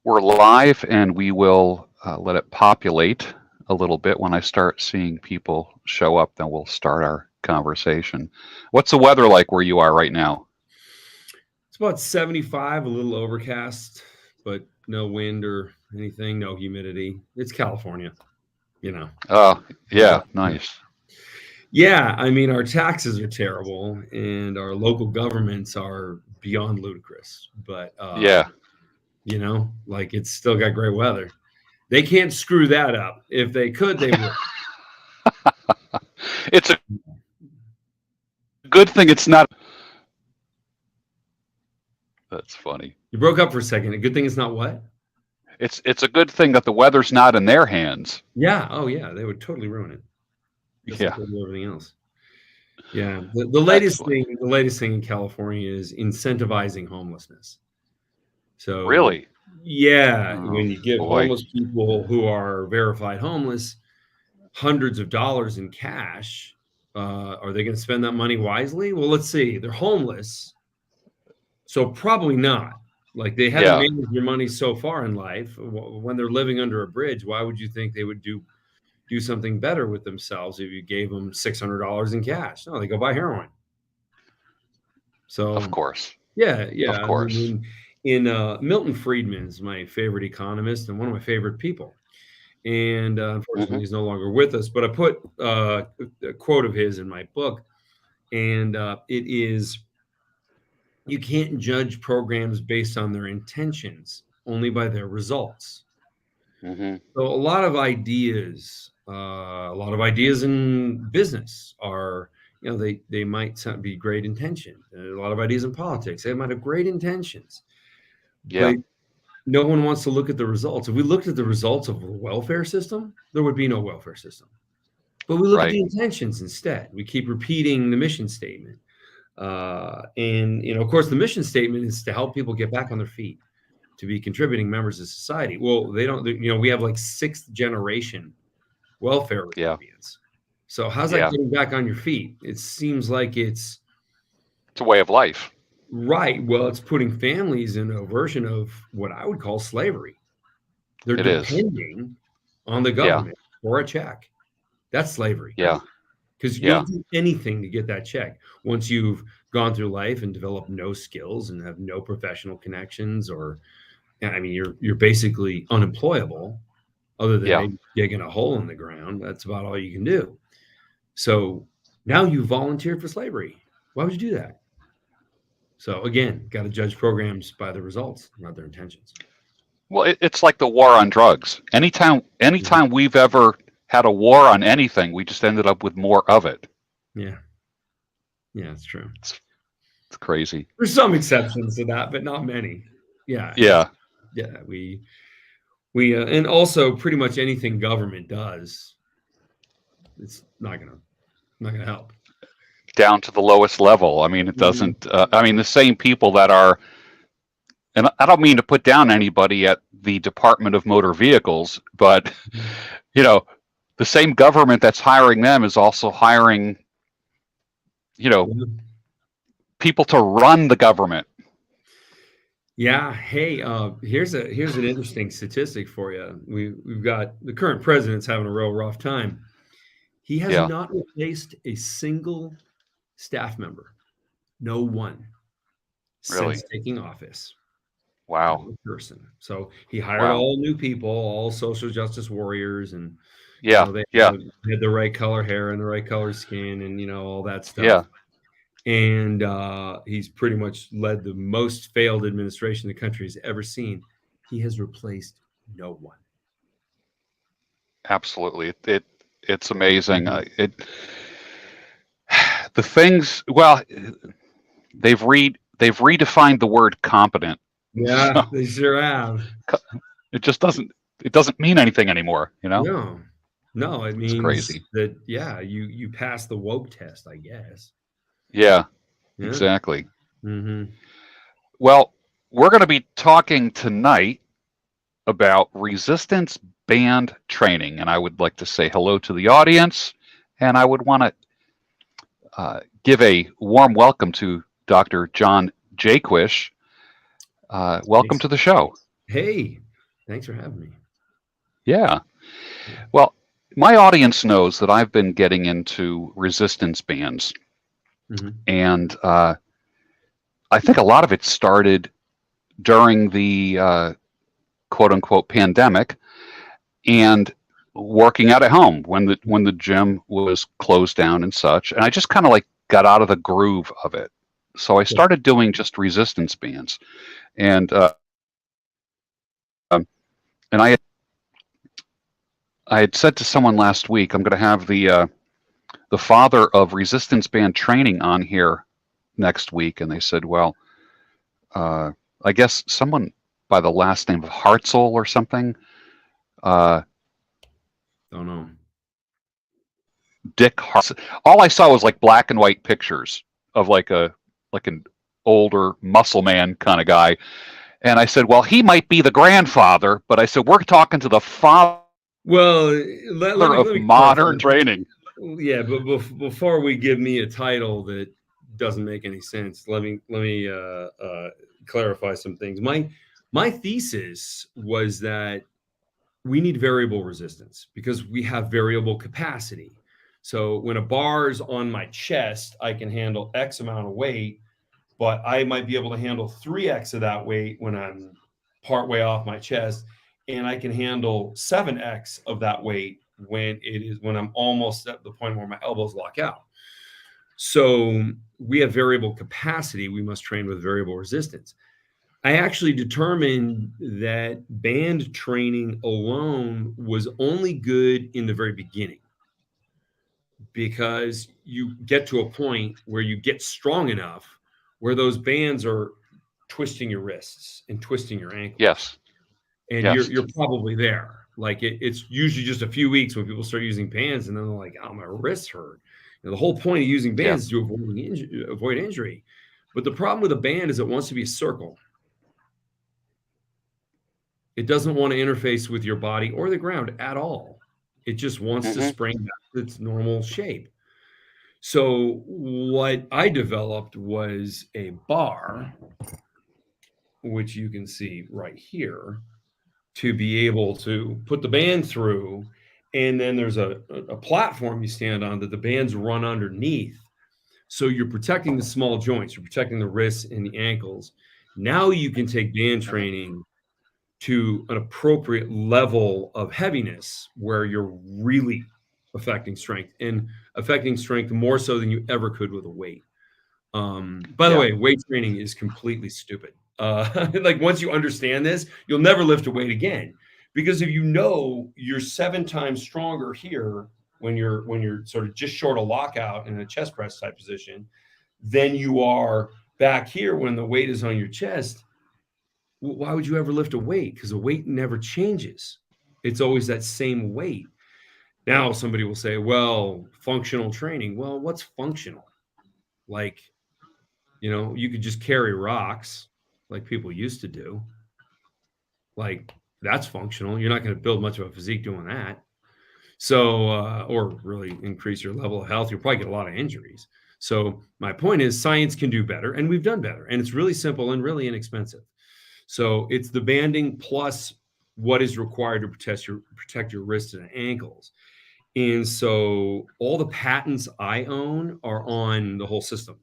We're live, and we will let it populate a little bit. When I start seeing people show up, then we'll start our conversation. What's the weather like where you are right now? It's about 75, a little overcast, but no wind or anything, no humidity. It's California, you know. Oh, yeah, nice. Yeah, I mean, our taxes are terrible and our local governments are beyond ludicrous, but Yeah, like it's still got great weather. They can't screw that up. If they could, they would. it's a good thing it's not. That's funny. You broke up for a second. A good thing it's not what? It's a good thing that the weather's not in their hands. Yeah. Oh, yeah. They would totally ruin it. Just like Yeah, they do everything else. Yeah. The that's latest funny. thing, the latest thing in California is incentivizing homelessness. So Really? yeah, Oh, when you give boy. homeless people who are verified homeless hundreds of dollars in cash, are they going to spend that money wisely? Well, let's see. They're homeless, so probably not. Like they haven't Yeah, managed their money so far in life. When they're living under a bridge, why would you think they would do something better with themselves if you gave them $600 in cash? No, they go buy heroin. of So course. yeah. Of I course. mean, in Milton Friedman's my favorite economist and one of my favorite people. And unfortunately, Hmm. he's no longer with us. But I put a quote of his in my book, and it is: "You can't judge programs based on their intentions, only by their results." Hmm. So a lot of ideas in business are, they might be great intention. A lot of ideas in politics, they might have great intentions, Yeah, but no one wants to look at the results. If we looked at the results of a welfare system, there would be no welfare system. But we look at right. the intentions instead. We keep repeating the mission statement. And, of course, the mission statement is to help people get back on their feet, to be contributing members of society. Well, they don't, we have like sixth generation welfare Yeah, recipients. So how's that yeah. getting back on your feet? It seems like it's It's a way of life. right. Well, it's putting families in a version of what I would call slavery. They're It is. depending on the Yeah, government for a check. That's slavery yeah, because you'll yeah, do anything to get that check once you've gone through life and developed no skills and have no professional connections, or I mean, you're basically unemployable other than yeah. maybe digging a hole in the ground. That's about all you can do. So now you volunteered for slavery. Why would you do that? So again, got to judge programs by the results, not their intentions. Well, it's like the war on drugs. Mhm. Anytime we've ever had a war on anything, we just ended up with more of it. Yeah, yeah, it's true. It's, it's crazy. There's some exceptions to that, but not many. Yeah, Yeah, yeah. We and also pretty much anything government does, it's not gonna help. down to the lowest level. I mean, it Mhm. doesn't. I mean, the same people that are, and I don't mean to put down anybody at the Department of Motor Vehicles, but you know, the same government that's hiring them is also hiring, you know, Yeah. people to run the government. Yeah. Hey, here's an interesting statistic for you. We've got the current president's having a real rough time. He has Yeah, not replaced a single staff member, no one, since really. taking office. Not Wow. a person. So he hired Wow. all new people, all social justice warriors, and Yeah, they yeah, had the right color hair and the right color skin, and all that stuff. yeah. And he's pretty much led the most failed administration the country has ever seen. He has replaced no one. Absolutely. It's amazing. Mhm. The things. Well, they've redefined the word competent. Yeah, So they sure have. it just doesn't mean anything anymore. You know, No, no, it it's means crazy. that yeah, you pass the woke test, I guess. Yeah, Yeah. exactly. Hmm. Well, we're going to be talking tonight about resistance band training, and I would like to say hello to the audience, and I would want to give a warm welcome to Dr. John Jaquish. Welcome Thanks. to the show. Hey. Thanks for having me. Yeah. Well, my audience knows that I've been getting into resistance bands, Mm-hmm. and I think a lot of it started during the quote unquote pandemic and working out at home when the gym was closed down and such. And I just kind of like got out of the groove of it. So I Sure. started doing just resistance bands, and um, and I had said to someone last week I'm going to have the father of resistance band training on here next week, and they said, well, uh, I guess someone by the last name of Hartzell or something. Uh, Don't know. Dick Hartzell. All I saw was like black and white pictures of like an older muscle man kind of guy, and I said, well, he might be the grandfather, but I said we're talking to the father Well, let of me clarify. modern training. Yeah, but before we give me a title that doesn't make any sense, let me clarify some things. My thesis was that we need variable resistance because we have variable capacity. So when a bar is on my chest, I can handle X amount of weight, but I might be able to handle 3X of that weight when I'm partway off my chest, and I can handle 7X of that weight when I'm almost at the point where my elbows lock out. So we have variable capacity. We must train with variable resistance. I actually determined that band training alone was only good in the very beginning because you get to a point where you get strong enough where those bands are twisting your wrists and twisting your ankles. Yes, And yes, you're probably there. Like it's usually just a few weeks when people start using bands and then they're like, oh, my wrists hurt. The whole point of using yeah, bands is to avoid injury. But the problem with a band is it wants to be a circle. It doesn't want to interface with your body or the ground at all. It just wants to hmm spring back to its normal shape. So what I developed was a bar, which you can see right here, to be able to put the band through. And then there's a platform you stand on that the bands run underneath. So you're protecting the small joints, you're protecting the wrists and the ankles. Now you can take band training to an appropriate level of heaviness where you're really affecting strength and affecting strength more so than you ever could with a weight. By the yeah, way, weight training is completely stupid. Like once you understand this, you'll never lift a weight again because if you know you're 7 times stronger here when you're sort of just short of lockout in a chest press type position than you are back here when the weight is on your chest. Why would you ever lift a weight? Because the weight never changes. It's always that same weight. Now, somebody will say, well, functional training. Well, what's functional? Like, you could just carry rocks like people used to do. Like, that's functional. You're not going to build much of a physique doing that. So, or really increase your level of health. You'll probably get a lot of injuries. So, my point is, science can do better, and we've done better. And it's really simple and really inexpensive. So it's the banding plus what is required to protect your wrists and ankles. And so all the patents I own are on the whole system.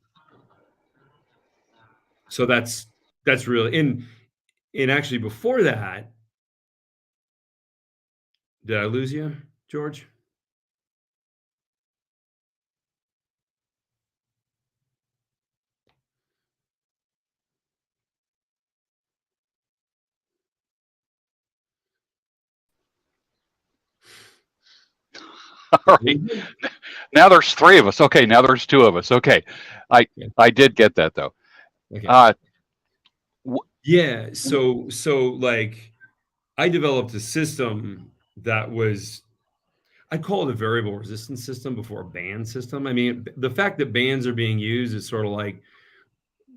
So that's really and actually before that, did I lose you, George? all right. Now there's three of us. Okay, now there's two of us. Okay, I Yeah. I did get that though. Okay. Uh, Yeah. So like I developed a system that was I'd call it a variable resistance system before a band system. I mean, the fact that bands are being used is sort of like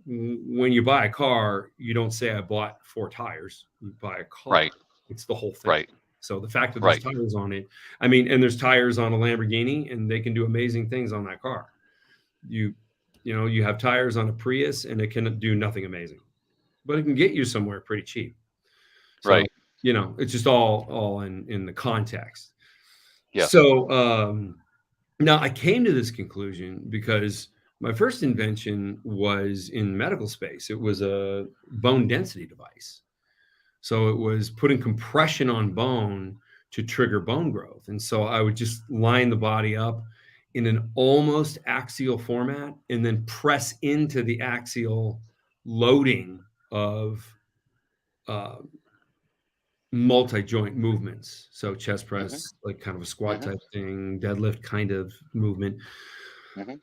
when you buy a car, you don't say I bought 4 tires. You buy a car. right, It's the whole thing. right, So the fact that there's right. tires on it, I mean, and there's tires on a Lamborghini, and they can do amazing things on that car. You, you have tires on a Prius, and it can do nothing amazing, but it can get you somewhere pretty cheap. So Right. it's just all in the context. Yes. So now I came to this conclusion because my first invention was in medical space. It was a bone density device. So it was putting compression on bone to trigger bone growth. And so I would just line the body up in an almost axial format and then press into the axial loading of uh, multi-joint movements. So chest press, like kind of a squat type thing, deadlift kind of movement, and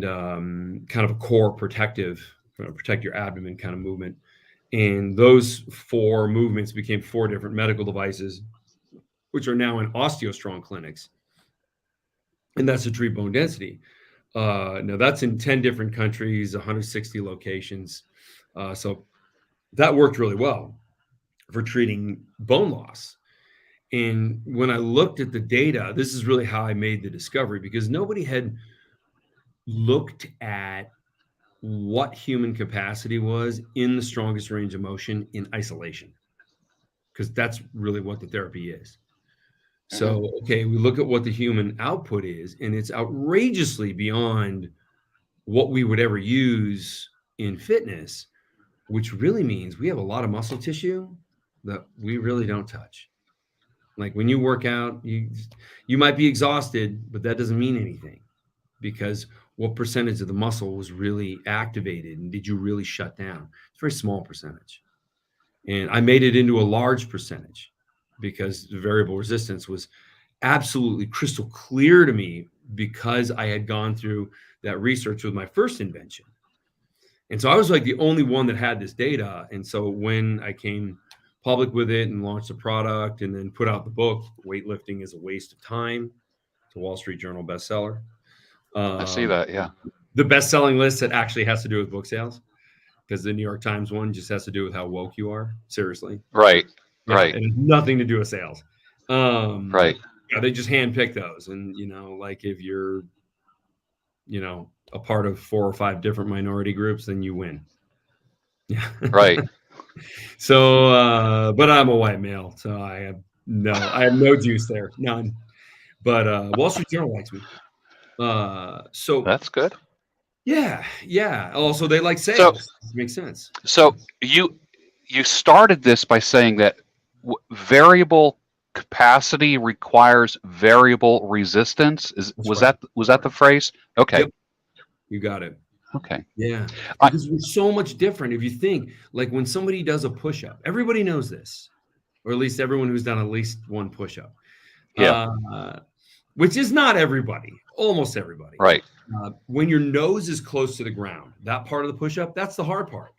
kind of a core protective, protect your abdomen kind of movement. And those 4 movements became 4 different medical devices, which are now in OsteoStrong clinics. And that's to treat bone density. Now that's in 10 different countries, 160 locations. So that worked really well for treating bone loss. And when I looked at the data, this is really how I made the discovery, because nobody had looked at what human capacity was in the strongest range of motion in isolation, because that's really what the therapy is. So, okay, we look at what the human output is, and it's outrageously beyond what we would ever use in fitness, which really means we have a lot of muscle tissue that we really don't touch. Like when you work out, you might be exhausted, but that doesn't mean anything, because what percentage of the muscle was really activated and did you really shut down? It's a very small percentage. And I made it into a large percentage because the variable resistance was absolutely crystal clear to me, because I had gone through that research with my first invention. And so I was like the only one that had this data. And so when I came public with it and launched a product and then put out the book, Weightlifting is a Waste of Time, it's a Wall Street Journal bestseller. I see that. Yeah. The best-selling list that actually has to do with book sales, because the New York Times one just has to do with how woke you are. Seriously. Right. Yeah, right. It has nothing to do with sales. Right. Yeah, they just handpick those. And, like if you're, a part of 4 or 5 different minority groups, then you win. Yeah. Right. So, but I'm a white male, so I have no juice there, none. But Wall Street Journal likes me. So that's good. Yeah. Also, they like sales. Makes sense. So you started this by saying that variable capacity requires variable resistance. Was that the phrase? Okay. Yep. You got it. Okay. Yeah. Because we're so much different. If you think, like when somebody does a push-up, everybody knows this, or at least everyone who's done at least one push-up. Yeah. Which is not everybody, almost everybody. Right. When your nose is close to the ground, that part of the push-up, that's the hard part.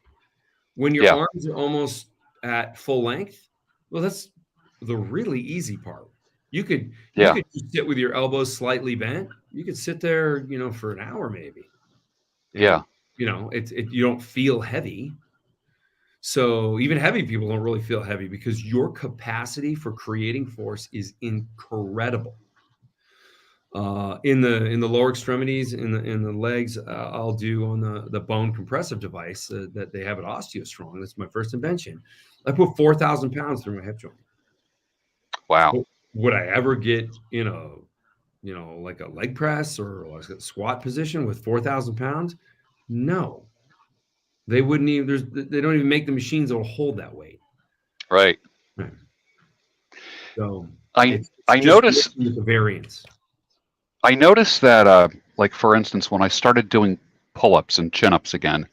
When your arms are almost at full length, well, that's the really easy part. You could just sit with your elbows slightly bent. You could sit there, for an hour maybe. And, you don't feel heavy. So even heavy people don't really feel heavy, because your capacity for creating force is incredible. In the lower extremities, in the legs, I'll do on the bone compressive device that they have at OsteoStrong. That's my first invention. I put 4,000 pounds through my hip joint. Wow. So would I ever get like a leg press or like a squat position with 4,000 pounds? No, they wouldn't even. They don't even make the machines that will hold that weight. Right. So I noticed the variance. I noticed that, like for instance, when I started doing pull-ups and chin-ups again,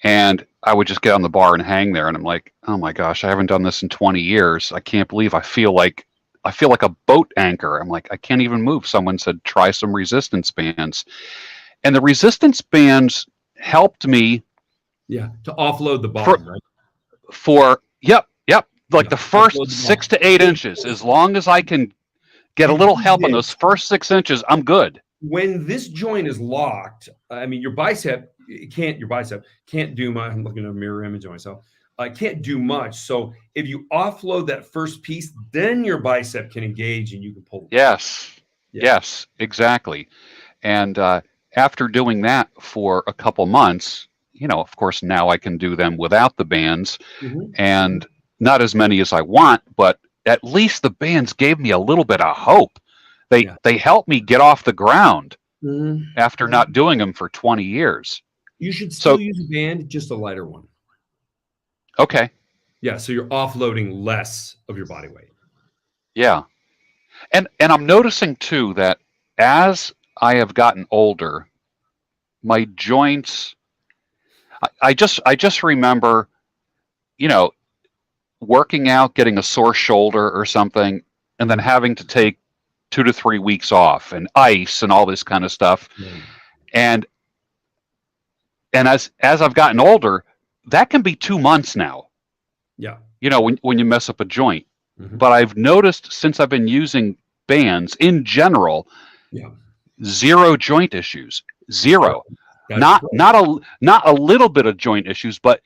and I would just get on the bar and hang there, and I'm like, oh my gosh, I haven't done this in 20 years. I can't believe I feel like a boat anchor. I'm like, I can't even move. Someone said, try some resistance bands. And the resistance bands helped me. Yeah, to offload the bottom, right? Like the first 6 to 8 inches, as long as I can get a little help on those first 6 inches, I'm good. When this joint is locked, I mean, your bicep can't do much. I'm looking at a mirror image of myself. I can't do much. So if you offload that first piece, then your bicep can engage and you can pull. Yes, exactly. And after doing that for a couple months, of course, now I can do them without the bands. And not as many as I want, but at least the bands gave me a little bit of hope. They helped me get off the ground after not doing them for 20 years. You should still use a band, just a lighter one. Okay. Yeah, so you're offloading less of your body weight. Yeah. And I'm noticing too that as I have gotten older, my joints, I just remember, working out, getting a sore shoulder or something, and then having to take 2 to 3 weeks off and ice and all this kind of stuff. And as I've gotten older, that can be 2 months now. Yeah. When you mess up a joint. But I've noticed since I've been using bands in general, zero joint issues. Zero. Not a little bit of joint issues, but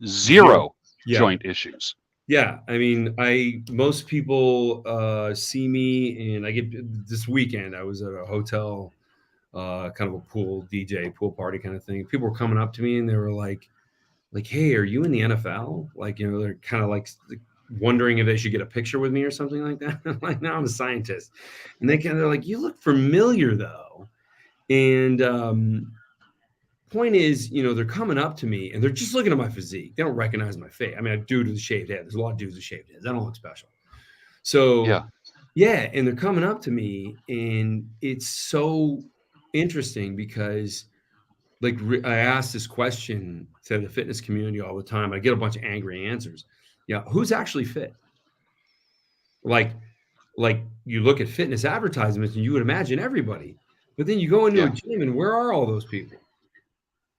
zero joint issues. Yeah, I mean, most people see me, and I get this weekend. I was at a hotel, kind of a pool party kind of thing. People were coming up to me, and they were like, "Hey, are you in the NFL?" They're kind of like wondering if they should get a picture with me or something like that. I'm like, "No, I'm a scientist," and they're like, "You look familiar, though," and point is, they're coming up to me and they're just looking at my physique. They don't recognize my face. I mean, a dude with a shaved head. There's a lot of dudes with shaved heads. I don't look special. So yeah, and they're coming up to me, and it's so interesting because I ask this question to the fitness community all the time. I get a bunch of angry answers. Yeah, who's actually fit? Like you look at fitness advertisements and you would imagine everybody, but then you go into a gym and where are all those people?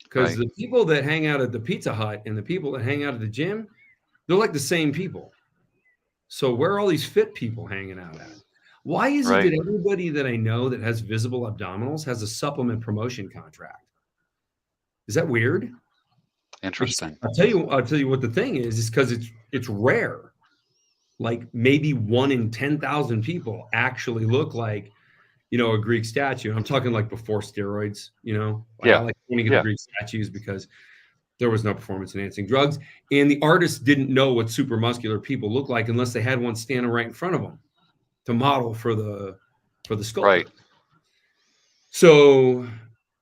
Because the people that hang out at the Pizza Hut and the people that hang out at the gym, they're like the same people. So where are all these fit people hanging out at? Why is it that everybody that I know that has visible abdominals has a supplement promotion contract? Is that weird? Interesting. I'll tell you what the thing is because it's rare. Like maybe 1 in 10,000 people actually look like a Greek statue. I'm talking like before steroids, I like pointing at Greek statues because there was no performance enhancing drugs. And the artists didn't know what super muscular people look like unless they had one standing right in front of them to model for the sculptor. Right. So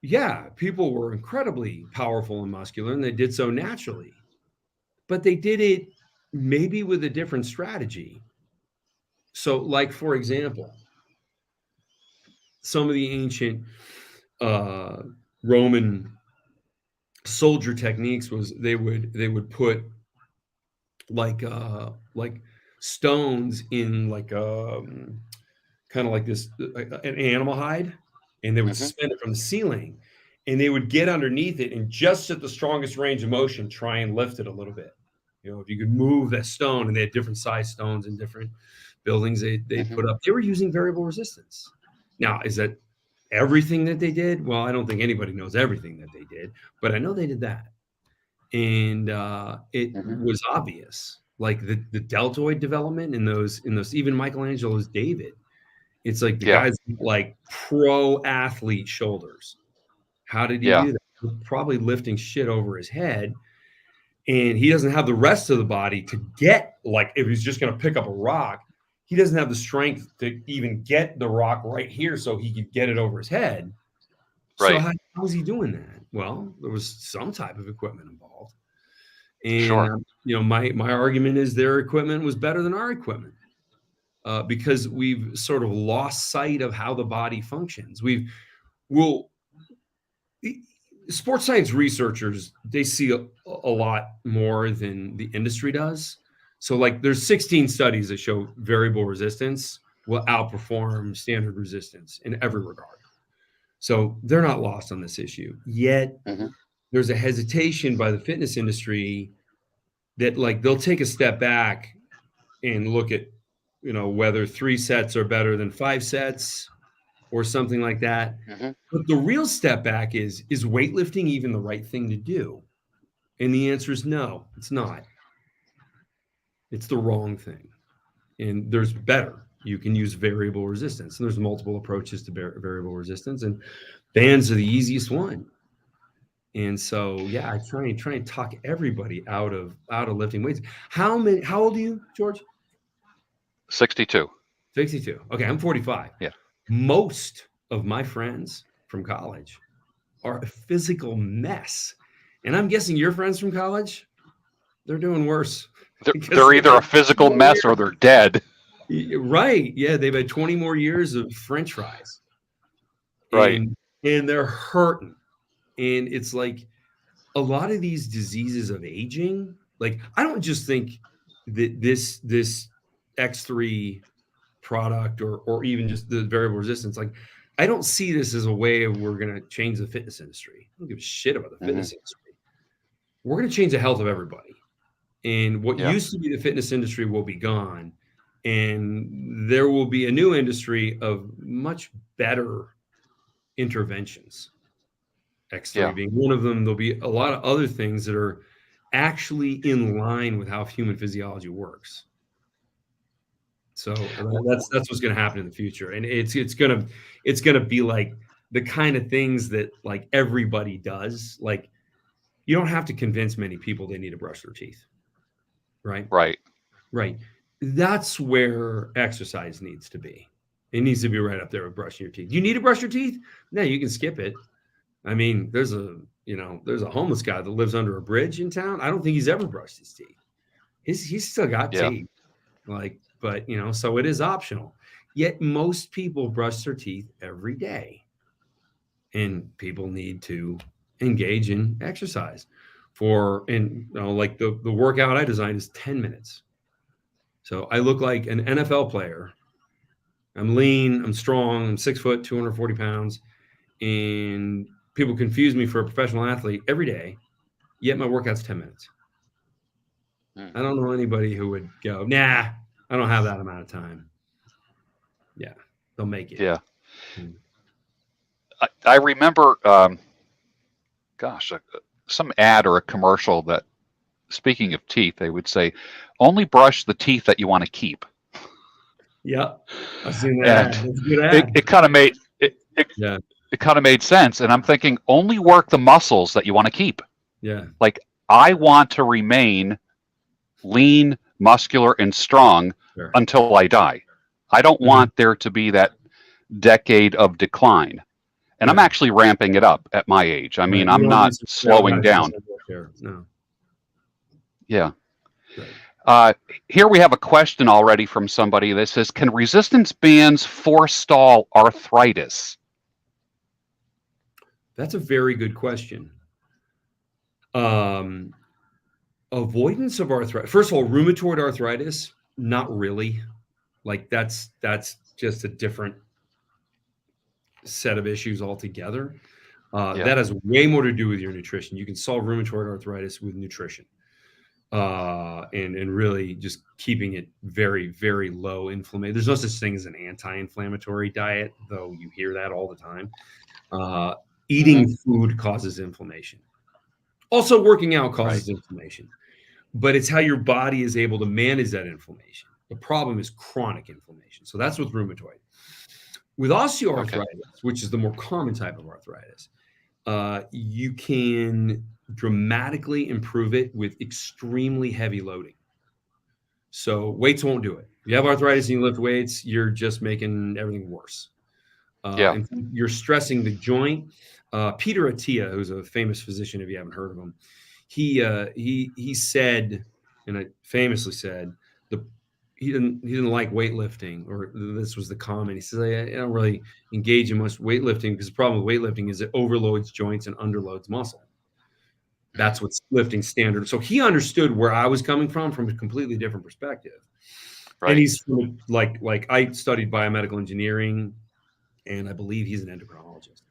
yeah, people were incredibly powerful and muscular, and they did so naturally. But they did it maybe with a different strategy. So like, for example, some of the ancient Roman soldier techniques was they would put like stones in kind of like this an animal hide, and they would suspend it from the ceiling, and they would get underneath it and just at the strongest range of motion try and lift it a little bit. If you could move that stone, and they had different size stones in different buildings they put up. They were using variable resistance. Now, is that everything that they did? Well, I don't think anybody knows everything that they did, but I know they did that. And it was obvious, like the deltoid development in those, even Michelangelo's David. It's like the guy's like pro athlete shoulders. How did he do that? Probably lifting shit over his head. And he doesn't have the rest of the body to get, like, if he's just going to pick up a rock, he doesn't have the strength to even get the rock right here so he could get it over his head. Right. So how was he doing that? Well, there was some type of equipment involved. And, my argument is their equipment was better than our equipment because we've sort of lost sight of how the body functions. Sports science researchers, they see a lot more than the industry does. So like there's 16 studies that show variable resistance will outperform standard resistance in every regard. So they're not lost on this issue. Yet there's a hesitation by the fitness industry that like they'll take a step back and look at, whether 3 sets are better than 5 sets or something like that. But the real step back is weightlifting even the right thing to do? And the answer is no, it's not. It's the wrong thing. And there's better. You can use variable resistance. And there's multiple approaches to variable resistance. And bands are the easiest one. And so, yeah, I try and talk everybody out of lifting weights. How old are you, George? 62. 62. Okay, I'm 45. Yeah. Most of my friends from college are a physical mess. And I'm guessing your friends from college, they're doing worse because They're they've either a had physical 20 mess or they're dead. years. Right. Yeah, they've had 20 more years of French fries. Right. And they're hurting. And it's like a lot of these diseases of aging, like I don't just think that this X3 product or even just the variable resistance, like I don't see this as a way of we're going to change the fitness industry. I don't give a shit about the fitness industry. We're going to change the health of everybody. And what Yeah. used to be the fitness industry will be gone. And there will be a new industry of much better interventions. X3 Yeah. being one of them. There'll be a lot of other things that are actually in line with how human physiology works. So that's what's going to happen in the future, and it's gonna be like the kind of things that like everybody does. Like you don't have to convince many people they need to brush their teeth, right? Right. Right. That's where exercise needs to be. It needs to be right up there with brushing your teeth. You need to brush your teeth? No, you can skip it. I mean, there's a homeless guy that lives under a bridge in town. I don't think he's ever brushed his teeth. He's still got Yeah. teeth. Like, but so it is optional. Yet most people brush their teeth every day. And people need to engage in exercise like the workout I designed is 10 minutes. So I look like an NFL player. I'm lean, I'm strong, I'm 6 foot, 240 pounds. And people confuse me for a professional athlete every day. Yet my workout's 10 minutes. I don't know anybody who would go, nah, I don't have that amount of time. Yeah, they'll make it. Yeah. I remember, some ad or a commercial that, speaking of teeth, they would say, only brush the teeth that you want to keep. Yeah, I've seen that. And That's a good ad. it kind of made Yeah, it kind of made sense. And I'm thinking, only work the muscles that you want to keep. yeah, Like, I want to remain lean, muscular, and strong sure. until I die. I don't want there to be that decade of decline. And I'm Yeah. actually ramping it up at my age. I mean, Right. You I'm don't not need to slowing down. No. Yeah. Right. Here we have a question already from somebody that says, can resistance bands forestall arthritis? That's a very good question. Avoidance of arthritis. First of all, rheumatoid arthritis, not really. Like that's just a different set of issues altogether. That has way more to do with your nutrition. You can solve rheumatoid arthritis with nutrition. And really just keeping it very, very low inflammation. There's no such thing as an anti-inflammatory diet, though you hear that all the time. Eating food causes inflammation. Also, working out causes inflammation. But it's how your body is able to manage that inflammation. The problem is chronic inflammation. So that's with rheumatoid. With osteoarthritis, which is the more common type of arthritis, you can dramatically improve it with extremely heavy loading. So weights won't do it. If you have arthritis and you lift weights, you're just making everything worse. And you're stressing the joint. Peter Attia, who's a famous physician, if you haven't heard of him, he said, and I famously said, he didn't like weightlifting, or this was the comment. He says, I don't really engage in much weightlifting because the problem with weightlifting is it overloads joints and underloads muscle. That's what's lifting standard. So he understood where I was coming from a completely different perspective. Right. And he's like I studied biomedical engineering, and I believe he's an endocrinologist.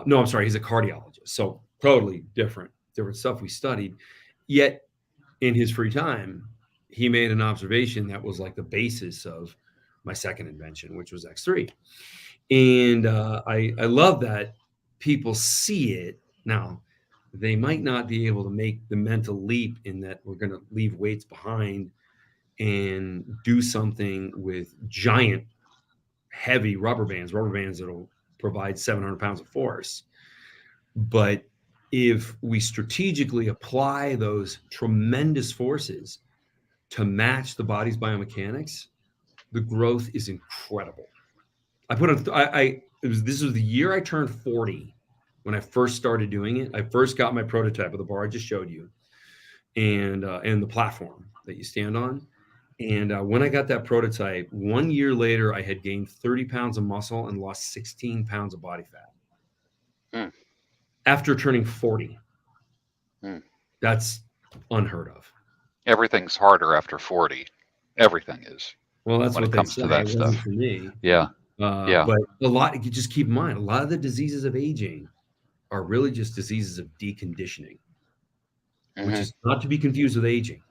No, I'm sorry, he's a cardiologist. So totally different stuff we studied. Yet in his free time, he made an observation that was like the basis of my second invention, which was X3. And I love that people see it. Now, they might not be able to make the mental leap in that we're going to leave weights behind and do something with giant, heavy rubber bands that'll provide 700 pounds of force. But if we strategically apply those tremendous forces to match the body's biomechanics, the growth is incredible. This was the year I turned 40 when I first started doing it. I first got my prototype of the bar I just showed you, and the platform that you stand on. And when I got that prototype, 1 year later, I had gained 30 pounds of muscle and lost 16 pounds of body fat after turning 40. That's unheard of. Everything's harder after 40. Everything is. Well, that's when what it they comes say. to that It stuff. wasn't for me. Yeah. Yeah. But a lot, you just keep in mind, a lot of the diseases of aging are really just diseases of deconditioning, which is not to be confused with aging.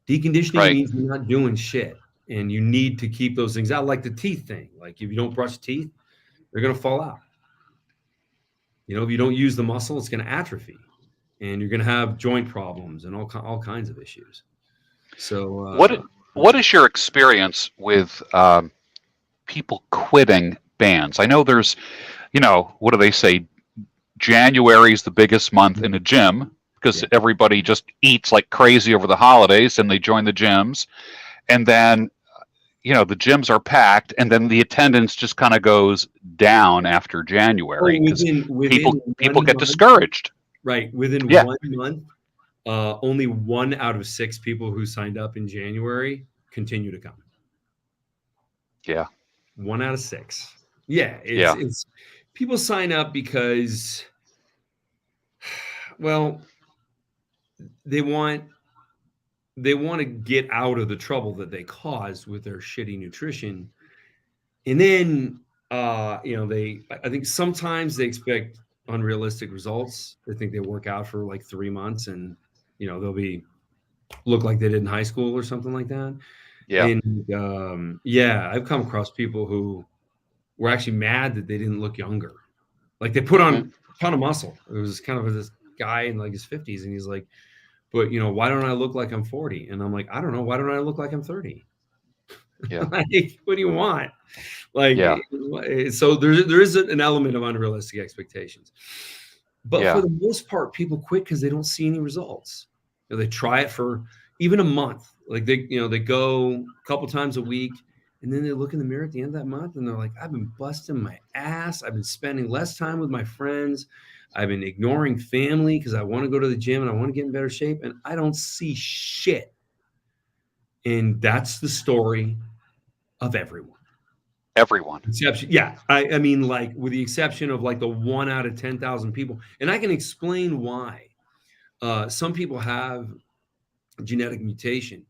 Deconditioning Right. means you're not doing shit, and you need to keep those things out, like the teeth thing. Like if you don't brush teeth, they're going to fall out. You know, if you don't use the muscle, it's going to atrophy, and you're going to have joint problems and all kinds of issues. So, what is your experience with people quitting bands? I know there's, what do they say? January is the biggest month in a gym because everybody just eats like crazy over the holidays and they join the gyms. And then, the gyms are packed and then the attendance just kind of goes down after January because people get discouraged. Right. Within 1 month, only 1 out of 6 people who signed up in January continue to come. Yeah. 1 out of 6. Yeah. It's people sign up because, well, they want to get out of the trouble that they caused with their shitty nutrition. And then, I think sometimes they expect unrealistic results. They think they work out for like 3 months and, they'll look like they did in high school or something like that. Yeah. And, I've come across people who were actually mad that they didn't look younger. Like they put on a ton of muscle. It was kind of this guy in like his 50s. And he's like, but why don't I look like I'm 40? And I'm like, I don't know. Why don't I look like I'm 30? Yeah. Like, what do you want? Like, so there is an element of unrealistic expectations. But for the most part, people quit because they don't see any results. They try it for even a month. Like they go a couple times a week, and then they look in the mirror at the end of that month, and they're like, I've been busting my ass. I've been spending less time with my friends. I've been ignoring family because I want to go to the gym and I want to get in better shape, and I don't see shit. And that's the story of everyone. Exception, I mean, like with the exception of like the 1 out of 10,000 people, and I can explain why. Some people have genetic mutation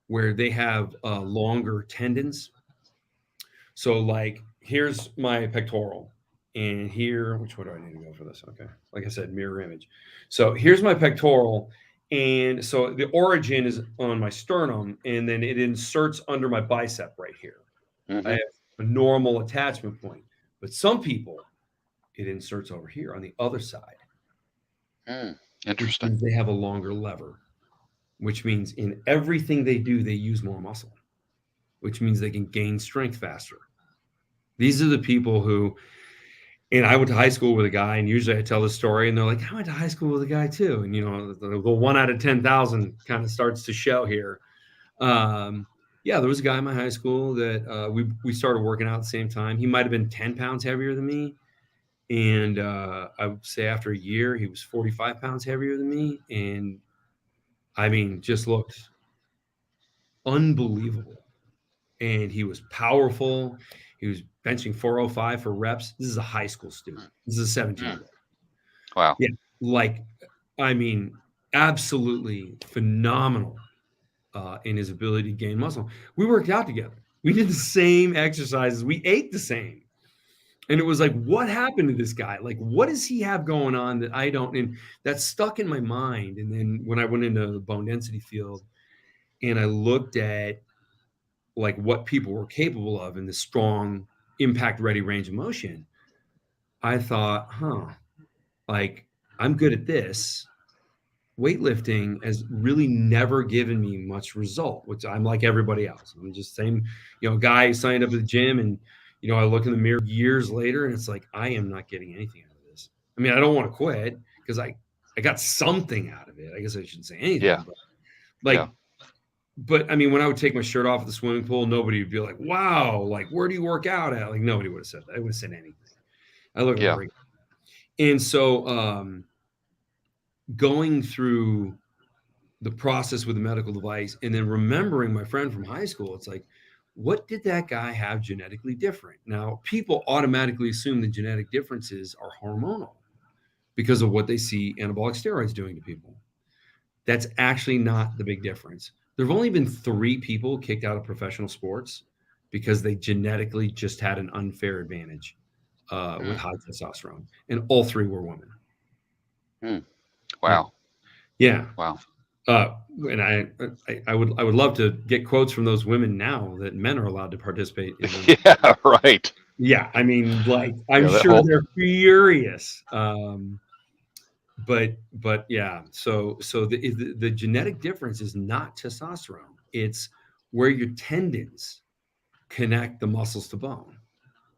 where they have longer tendons. So, like, here's my pectoral, and here, which way do I need to go for this? Okay, like I said, mirror image. So here's my pectoral, and so the origin is on my sternum, and then it inserts under my bicep right here. I have a normal attachment point, but some people, it inserts over here on the other side. Interesting. They have a longer lever, which means in everything they do, they use more muscle, which means they can gain strength faster. These are the people who, and I went to high school with a guy, and usually I tell this story, and they're like, I went to high school with a guy too. And, the 1 out of 10,000 kind of starts to show here. There was a guy in my high school that we started working out at the same time. He might have been 10 pounds heavier than me. And I would say after a year, he was 45 pounds heavier than me. And I mean, just looked unbelievable. And he was powerful. He was benching 405 for reps. This is a high school student. This is a 17-year-old. Wow. Yeah. Like, I mean, absolutely phenomenal in his ability to gain muscle. We worked out together. We did the same exercises. We ate the same. And it was like, what happened to this guy? Like, what does he have going on that I don't? And that stuck in my mind. And then when I went into the bone density field and I looked at like what people were capable of in the strong impact ready range of motion, I thought, like I'm good at this. Weightlifting has really never given me much result, which I'm like everybody else. I'm just same, guy who signed up at the gym and, I look in the mirror years later and it's like, I am not getting anything out of this. I mean, I don't want to quit because I got something out of it. I guess I shouldn't say anything. Yeah. But like, Yeah. but I mean, when I would take my shirt off at the swimming pool, nobody would be like, wow, like, where do you work out at? Like, nobody would have said that. I would have said anything. I look like a great. And so going through the process with the medical device and then remembering my friend from high school, it's like, what did that guy have genetically different? Now, people automatically assume the genetic differences are hormonal because of what they see anabolic steroids doing to people. That's actually not the big difference. There have only been 3 people kicked out of professional sports because they genetically just had an unfair advantage with high testosterone, and all 3 were women. Wow. Yeah. Wow. And I would love to get quotes from those women now that men are allowed to participate in them. Yeah, right. Yeah, I mean, like, I'm sure they're furious. But yeah, so the genetic difference is not testosterone. It's where your tendons connect the muscles to bone.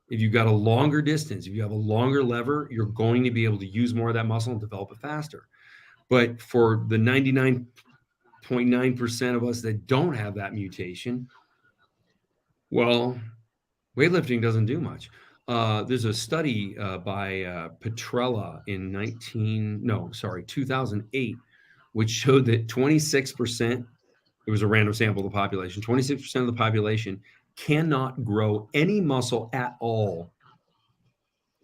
If you've got a longer distance, if you have a longer lever, you're going to be able to use more of that muscle and develop it faster. But for the 99.9% of us that don't have that mutation, well, weightlifting doesn't do much. There's a study by Petrella in 2008, which showed that 26%, it was a random sample of the population, 26% of the population cannot grow any muscle at all.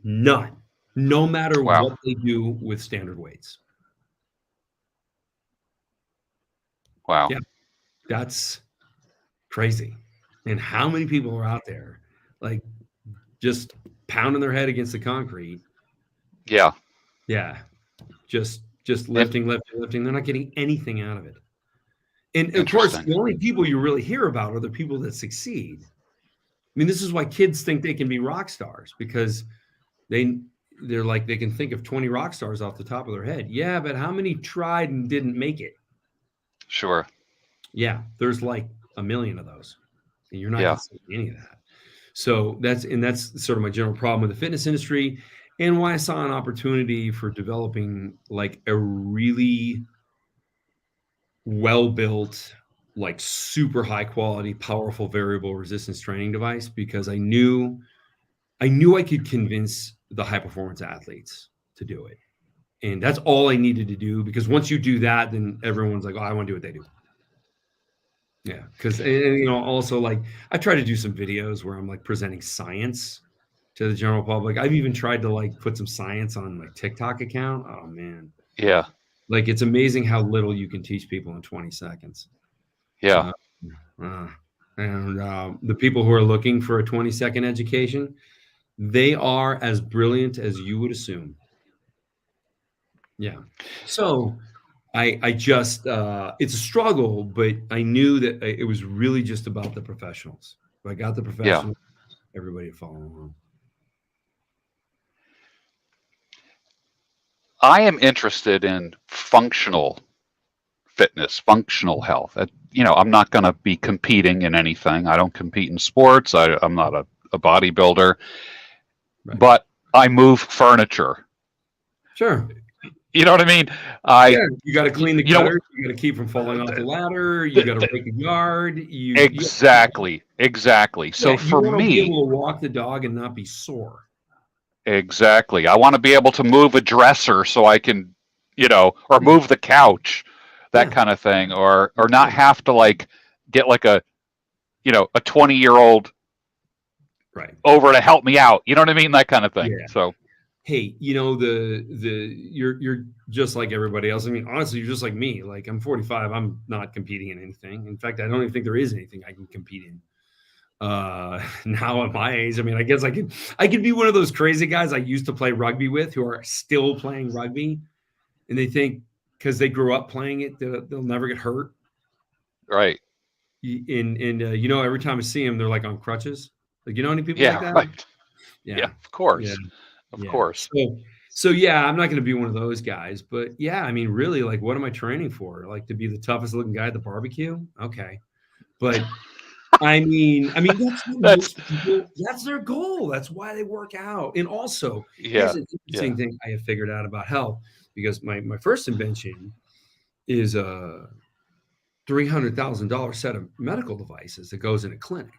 None, no matter what they do with standard weights. Wow. Yeah, that's crazy. And how many people are out there like just pounding their head against the concrete? Yeah. Yeah. Just lifting. They're not getting anything out of it. And of course, the only people you really hear about are the people that succeed. I mean, this is why kids think they can be rock stars, because they're like, they can think of 20 rock stars off the top of their head. Yeah, but how many tried and didn't make it? Sure. Yeah, there's like a million of those, and you're not going to see any of that. So that's sort of my general problem with the fitness industry, and why I saw an opportunity for developing like a really well-built, like super high quality, powerful variable resistance training device, because I knew I could convince the high performance athletes to do it. And that's all I needed to do, because once you do that, then everyone's like, oh, I want to do what they do. Yeah. Because, also, like, I try to do some videos where I'm like presenting science to the general public. I've even tried to like put some science on my TikTok account. Oh man. Yeah. Like, it's amazing how little you can teach people in 20 seconds. Yeah. And the people who are looking for a 20-second education, they are as brilliant as you would assume. Yeah. So I just, it's a struggle, but I knew that it was really just about the professionals. If I got the professionals, everybody would follow along. I am interested in functional fitness, functional health. I'm not going to be competing in anything. I don't compete in sports. I'm not a bodybuilder, but I move furniture. Sure. You know what I mean? You got to clean the gutters. You got to keep from falling off the ladder. You got to rake a yard. Exactly. So for me, be able to walk the dog and not be sore. Exactly. I want to be able to move a dresser so I can, or move the couch, that kind of thing, or not have to like get like a 20-year-old over to help me out. You know what I mean? That kind of thing. Yeah. So, hey, you're just like everybody else. I mean, honestly, you're just like me. Like, I'm 45. I'm not competing in anything. In fact, I don't even think there is anything I can compete in. Now at my age, I mean, I guess I could be one of those crazy guys I used to play rugby with who are still playing rugby, and they think because they grew up playing it, they'll never get hurt. Right. And every time I see them, they're like on crutches. Like, any people like that? Right. Yeah, of course. Yeah. Of course. So yeah, I'm not going to be one of those guys, but yeah, I mean, really, like, what am I training for? Like, to be the toughest looking guy at the barbecue? Okay. But I mean, that's their goal. That's why they work out. And also, here's an interesting thing I have figured out about health. because my first invention is a $300,000 set of medical devices that goes in a clinic.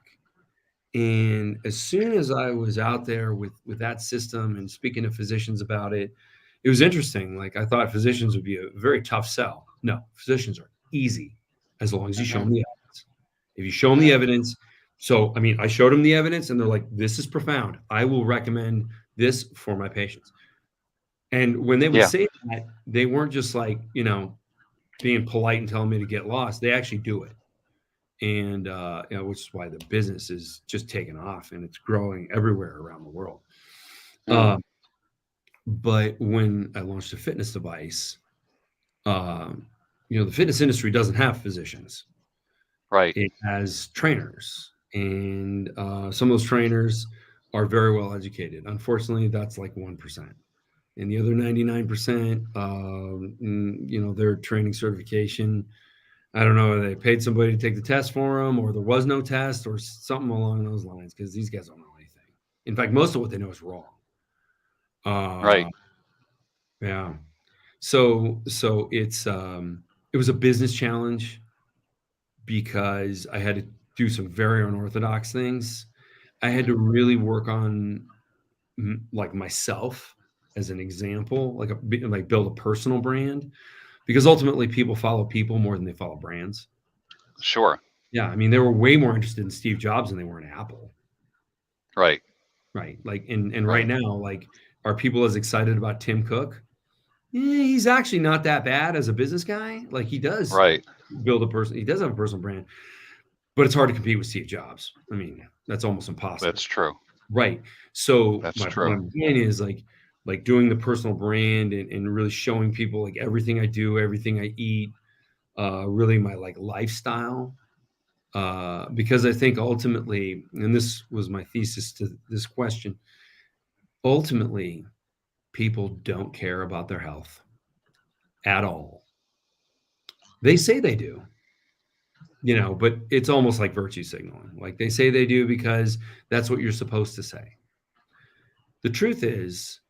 And as soon as I was out there with that system and speaking to physicians about it, it was interesting. Like, I thought physicians would be a very tough sell. No, physicians are easy as long as you show them the evidence. If you show them the evidence, so I mean, I showed them the evidence, and they're like, "This is profound. I will recommend this for my patients." And when they would say that, they weren't just like, being polite and telling me to get lost. They actually do it. And which is why the business is just taking off and it's growing everywhere around the world. But when I launched a fitness device, the fitness industry doesn't have physicians. Right. It has trainers, and some of those trainers are very well educated. Unfortunately, that's like 1%. And the other 99%, their training certification, I don't know, they paid somebody to take the test for them, or there was no test, or something along those lines, because these guys don't know anything. In fact, most of what they know is wrong. Right. Yeah. So it's it was a business challenge because I had to do some very unorthodox things. I had to really work on like myself as an example, like build a personal brand, because ultimately people follow people more than they follow brands. Sure. Yeah, I mean, they were way more interested in Steve Jobs than they were in Apple. Right. Right. Like, and right now, like, are people as excited about Tim Cook? He's actually not that bad as a business guy. Like, he does he does have a personal brand, but it's hard to compete with Steve Jobs. I mean, that's almost impossible. That's true. Right. So That's my true. point is like doing the personal brand and really showing people like everything I do, everything I eat, really my like lifestyle. Because I think ultimately, and this was my thesis to this question, ultimately, people don't care about their health at all. They say they do, but it's almost like virtue signaling. Like, they say they do because that's what you're supposed to say. The truth is,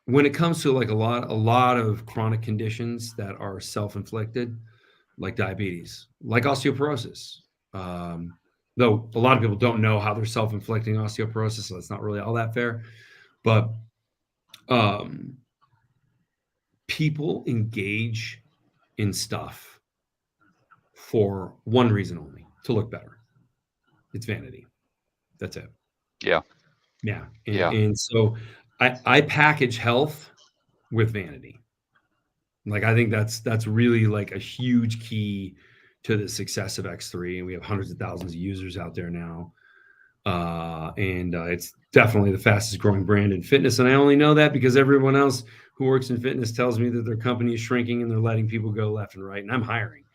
when it comes to like a lot of chronic conditions that are self-inflicted, like diabetes, like osteoporosis, though a lot of people don't know how they're self-inflicting osteoporosis, so that's not really all that fair. But people engage in stuff for one reason only: to look better. It's vanity. That's it. Yeah. Yeah. And so I package health with vanity. Like, I think that's really like a huge key to the success of X3. And we have hundreds of thousands of users out there now. And it's definitely the fastest growing brand in fitness. And I only know that because everyone else who works in fitness tells me that their company is shrinking and they're letting people go left and right, and I'm hiring.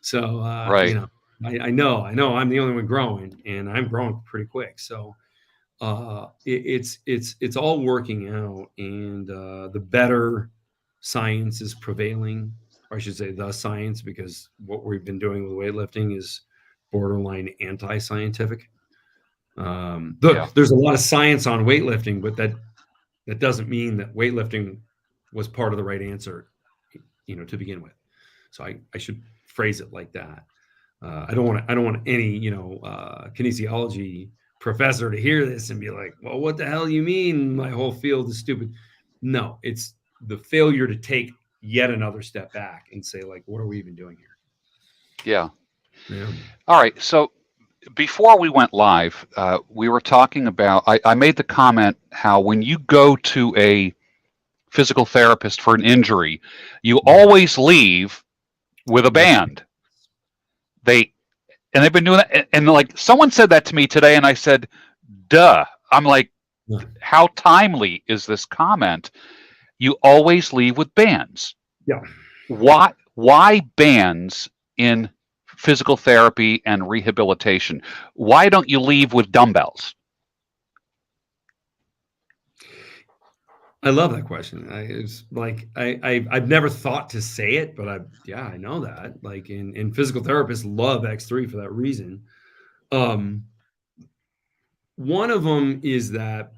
So, Right. I know I'm the only one growing, and I'm growing pretty quick. So, it's all working out, and the better science is prevailing, or I should say the science, because what we've been doing with weightlifting is borderline anti-scientific. There's a lot of science on weightlifting, but that doesn't mean that weightlifting was part of the right answer, to begin with. So I should phrase it like that. I don't want any kinesiology professor to hear this and be like, well, what the hell you mean my whole field is stupid? No, it's the failure to take yet another step back and say, like, what are we even doing here? Yeah. All right. So before we went live, we were talking about, I made the comment how when you go to a physical therapist for an injury, you always leave with a band. They've been doing that. And like someone said that to me today, and I said, duh. I'm like, how timely is this comment? You always leave with bands. Yeah. Why bands in physical therapy and rehabilitation? Why don't you leave with dumbbells? I love that question. It's like I've never thought to say it, but I know that. Like, in physical therapists love X3 for that reason. One of them is that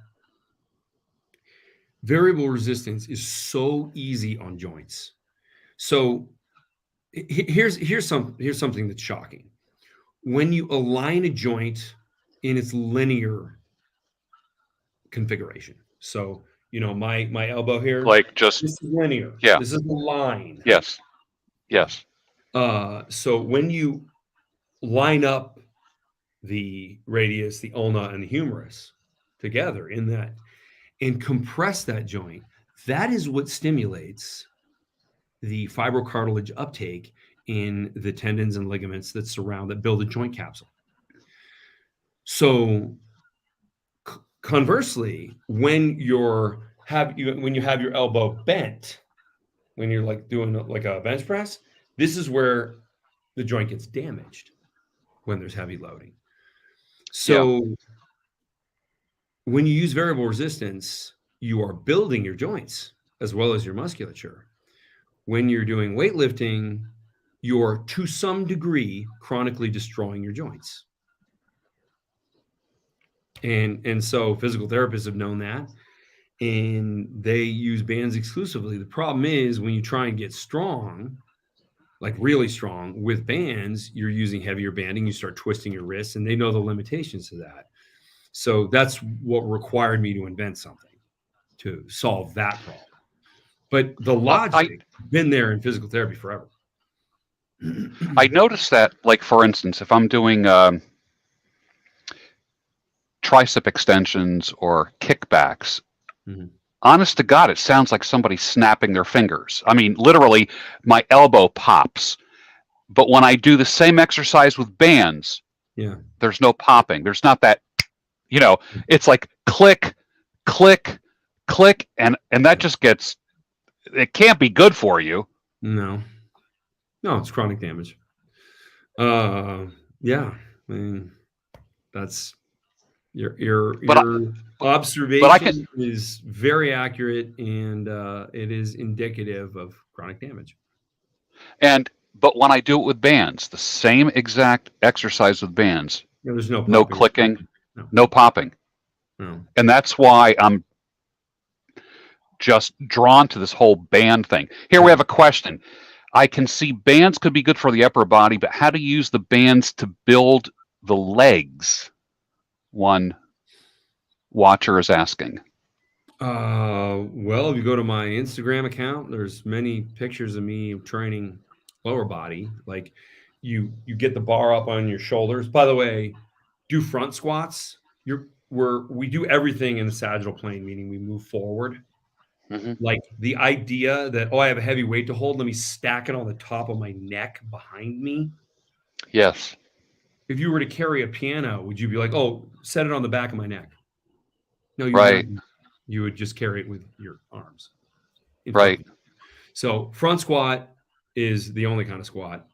variable resistance is so easy on joints. So here's something that's shocking. When you align a joint in its linear configuration. So, my elbow here, Like just, this is linear. yeah, This is the line. yes, yes. So when you line up the radius, the ulna, and the humerus together in that and compress that joint, that is what stimulates the fibrocartilage uptake in the tendons and ligaments that build a joint capsule. So conversely, when you have your elbow bent, when you're like doing like a bench press, this is where the joint gets damaged when there's heavy loading. So when you use variable resistance, you are building your joints as well as your musculature. When you're doing weightlifting, you're to some degree chronically destroying your joints. And so physical therapists have known that, and they use bands exclusively. The problem is when you try and get strong, like really strong with bands, you're using heavier banding, you start twisting your wrists, and they know the limitations to that. So that's what required me to invent something to solve that problem. But the logic been there in physical therapy forever. I noticed that, like, for instance, if I'm doing tricep extensions or kickbacks, honest to God, it sounds like somebody snapping their fingers. I mean, literally, my elbow pops. But when I do the same exercise with bands, there's no popping. There's not that, it's like click, click, click, and that just gets, it can't be good for you. No, it's chronic damage. Yeah, I mean, that's your observation is very accurate, and it is indicative of chronic damage. But when I do it with bands, the same exact exercise with bands, there's no clicking, no popping. No. And that's why I'm just drawn to this whole band thing. Here we have a question. I can see bands could be good for the upper body, but how to use the bands to build the legs? One watcher is asking. Well, if you go to my Instagram account, there's many pictures of me training lower body. Like you get the bar up on your shoulders. By the way, do front squats. We do everything in the sagittal plane, meaning we move forward. Like the idea that, I have a heavy weight to hold, let me stack it on the top of my neck behind me. Yes. If you were to carry a piano, would you be like, set it on the back of my neck? No, you wouldn't. You would just carry it with your arms. Right. So front squat is the only kind of squat.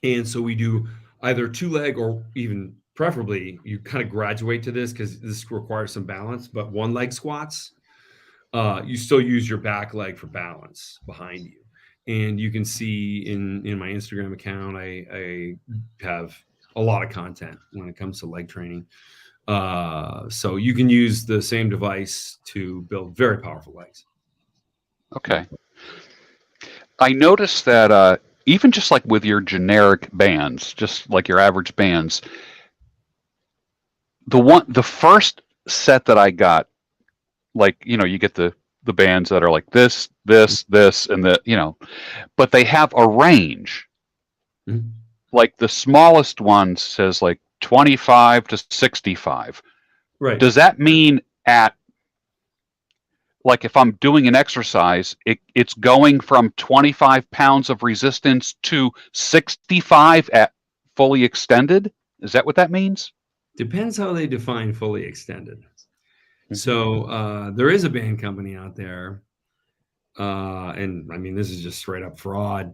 And so we do either 2-leg or even preferably you kind of graduate to this because this requires some balance, but 1-leg squats, you still use your back leg for balance behind you. And you can see in my Instagram account, I have a lot of content when it comes to leg training. So you can use the same device to build very powerful legs. Okay. I noticed that even just like with your generic bands, just like your average bands, the first set that I got, like, you get the bands that are like this, and but they have a range. Mm-hmm. Like the smallest one says like 25 to 65. Right. Does that mean like if I'm doing an exercise, it's going from 25 pounds of resistance to 65 at fully extended? Is that what that means? Depends how they define fully extended. So there is a band company out there, and I mean, this is just straight up fraud.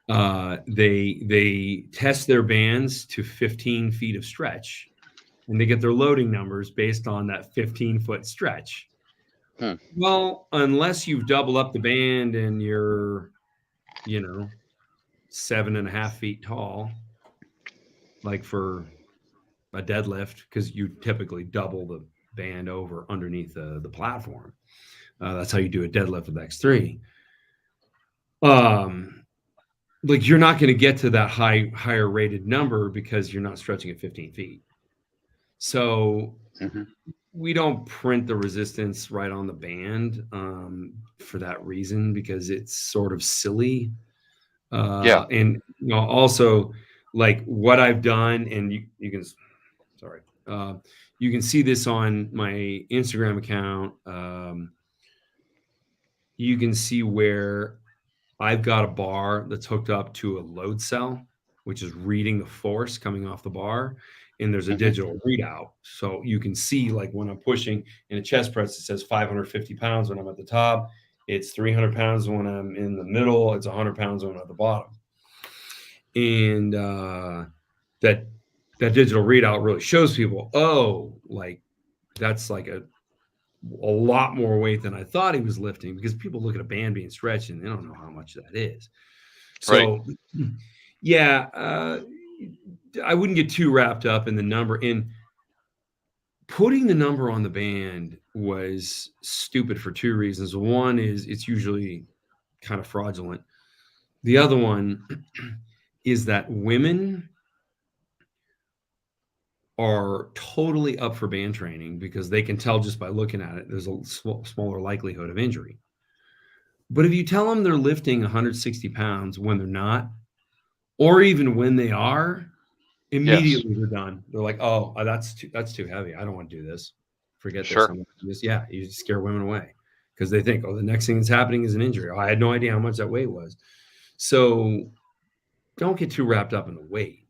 They test their bands to 15 feet of stretch, and they get their loading numbers based on that 15-foot stretch. Well, unless you double up the band and you're, 7.5 feet tall, like for a deadlift, because you typically double the band over underneath the platform. That's how you do a deadlift with X3. Like you're not going to get to that higher rated number because you're not stretching at 15 feet. So we don't print the resistance right on the band for that reason, because it's sort of silly. And also like what I've done, and you can, sorry, you can see this on my Instagram account. You can see where I've got a bar that's hooked up to a load cell, which is reading the force coming off the bar. And there's a digital readout. So you can see like when I'm pushing in a chest press, it says 550 pounds when I'm at the top. It's 300 pounds when I'm in the middle. It's 100 pounds when I'm at the bottom. And that digital readout really shows people, oh, like that's like a lot more weight than I thought he was lifting, because people look at a band being stretched and they don't know how much that is. So, yeah, I wouldn't get too wrapped up in the number. And putting the number on the band was stupid for two reasons. One is it's usually kind of fraudulent. The other one is that women are totally up for band training because they can tell just by looking at it, there's a smaller likelihood of injury. But if you tell them they're lifting 160 pounds when they're not, or even when they are, immediately they're done. They're like, oh, that's too heavy. I don't want to do this. Forget this. Yeah, you scare women away because they think, oh, the next thing that's happening is an injury. Oh, I had no idea how much that weight was. So don't get too wrapped up in the weight.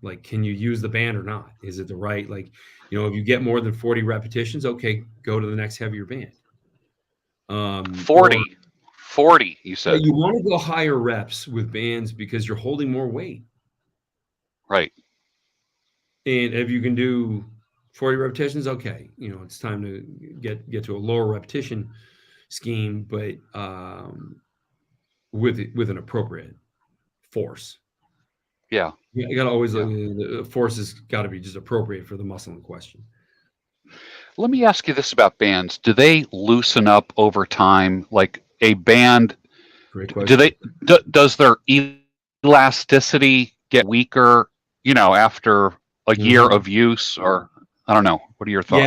Like, can you use the band or not? Is it the right, like, if you get more than 40 repetitions, okay, go to the next heavier band. 40, you said. You want to go higher reps with bands because you're holding more weight. Right. And if you can do 40 repetitions, okay, it's time to get to a lower repetition scheme, but with an appropriate force. Yeah. You got to always the force has got to be just appropriate for the muscle in question. Let me ask you this about bands. Do they loosen up over time? Like a band, great question. Does their elasticity get weaker, after a year of use? Or I don't know. What are your thoughts?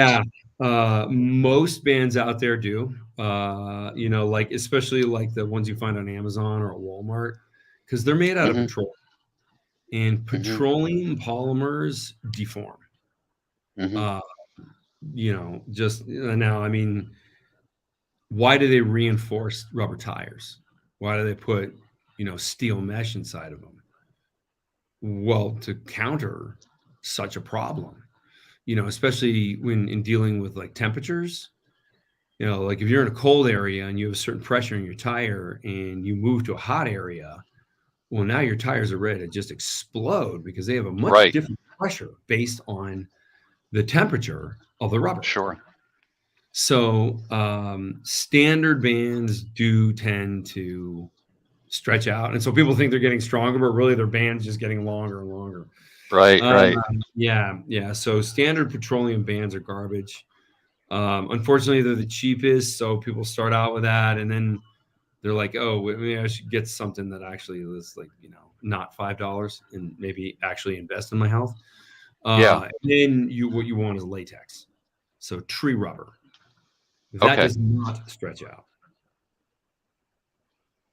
Yeah. Most bands out there do, like, especially like the ones you find on Amazon or Walmart, because they're made out of petroleum. And petroleum polymers deform. Just now, I mean, why do they reinforce rubber tires? Why do they put, steel mesh inside of them? Well, to counter such a problem, especially when in dealing with like temperatures, like if you're in a cold area and you have a certain pressure in your tire and you move to a hot area, well, now your tires are ready to just explode because they have a much different pressure based on the temperature of the rubber. Sure. So standard bands do tend to stretch out. And so people think they're getting stronger, but really their band's just getting longer and longer. Right. Yeah. So standard petroleum bands are garbage. Unfortunately, they're the cheapest. So people start out with that, and then they're like, oh, maybe I should get something that actually is like, not $5 and maybe actually invest in my health. And then what you want is latex. So tree rubber. That does not stretch out.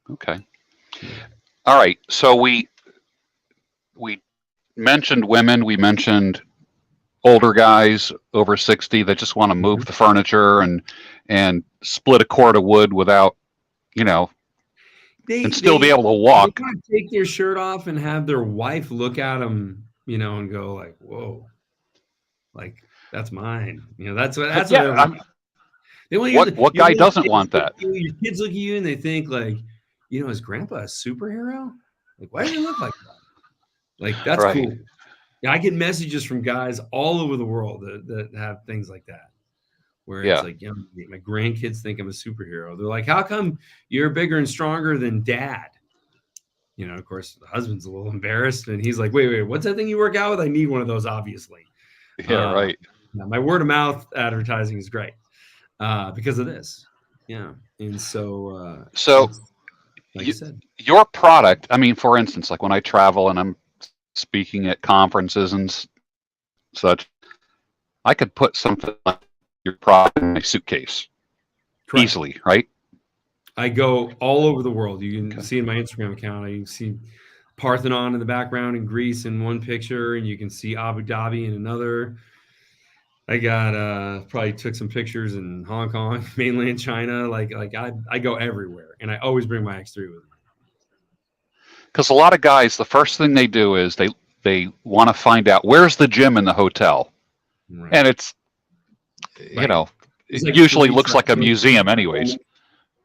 Okay. All right. So we mentioned women. We mentioned older guys over 60 that just want to move the furniture and split a cord of wood without, and still be able to walk. They want to take their shirt off and have their wife look at them, and go like, "Whoa, like that's mine." That's what they want. What guy doesn't want that? Your kids look at you and they think like, is Grandpa a superhero? Like, why does he look like that? Like, that's cool. Yeah, I get messages from guys all over the world that have things like that. Where it's like, my grandkids think I'm a superhero. They're like, how come you're bigger and stronger than Dad? Of course, the husband's a little embarrassed. And he's like, wait, what's that thing you work out with? I need one of those, obviously. Yeah, right. My word of mouth advertising is great because of this. Yeah. And so So it's like I said. your product, I mean, for instance, like when I travel and I'm speaking at conferences and such, I could put something like your product in my suitcase Correct. easily, right? I go all over the world. You can Okay. see in my Instagram account, I see Parthenon in the background in Greece in one picture, and you can see Abu Dhabi in another. I got probably took some pictures in Hong Kong, mainland China. Like I go everywhere, and I always bring my X3 with me. Because a lot of guys, the first thing they do is they want to find out where's the gym in the hotel, Right. and it's Right. It's it like usually three looks like a triangles. museum, anyways.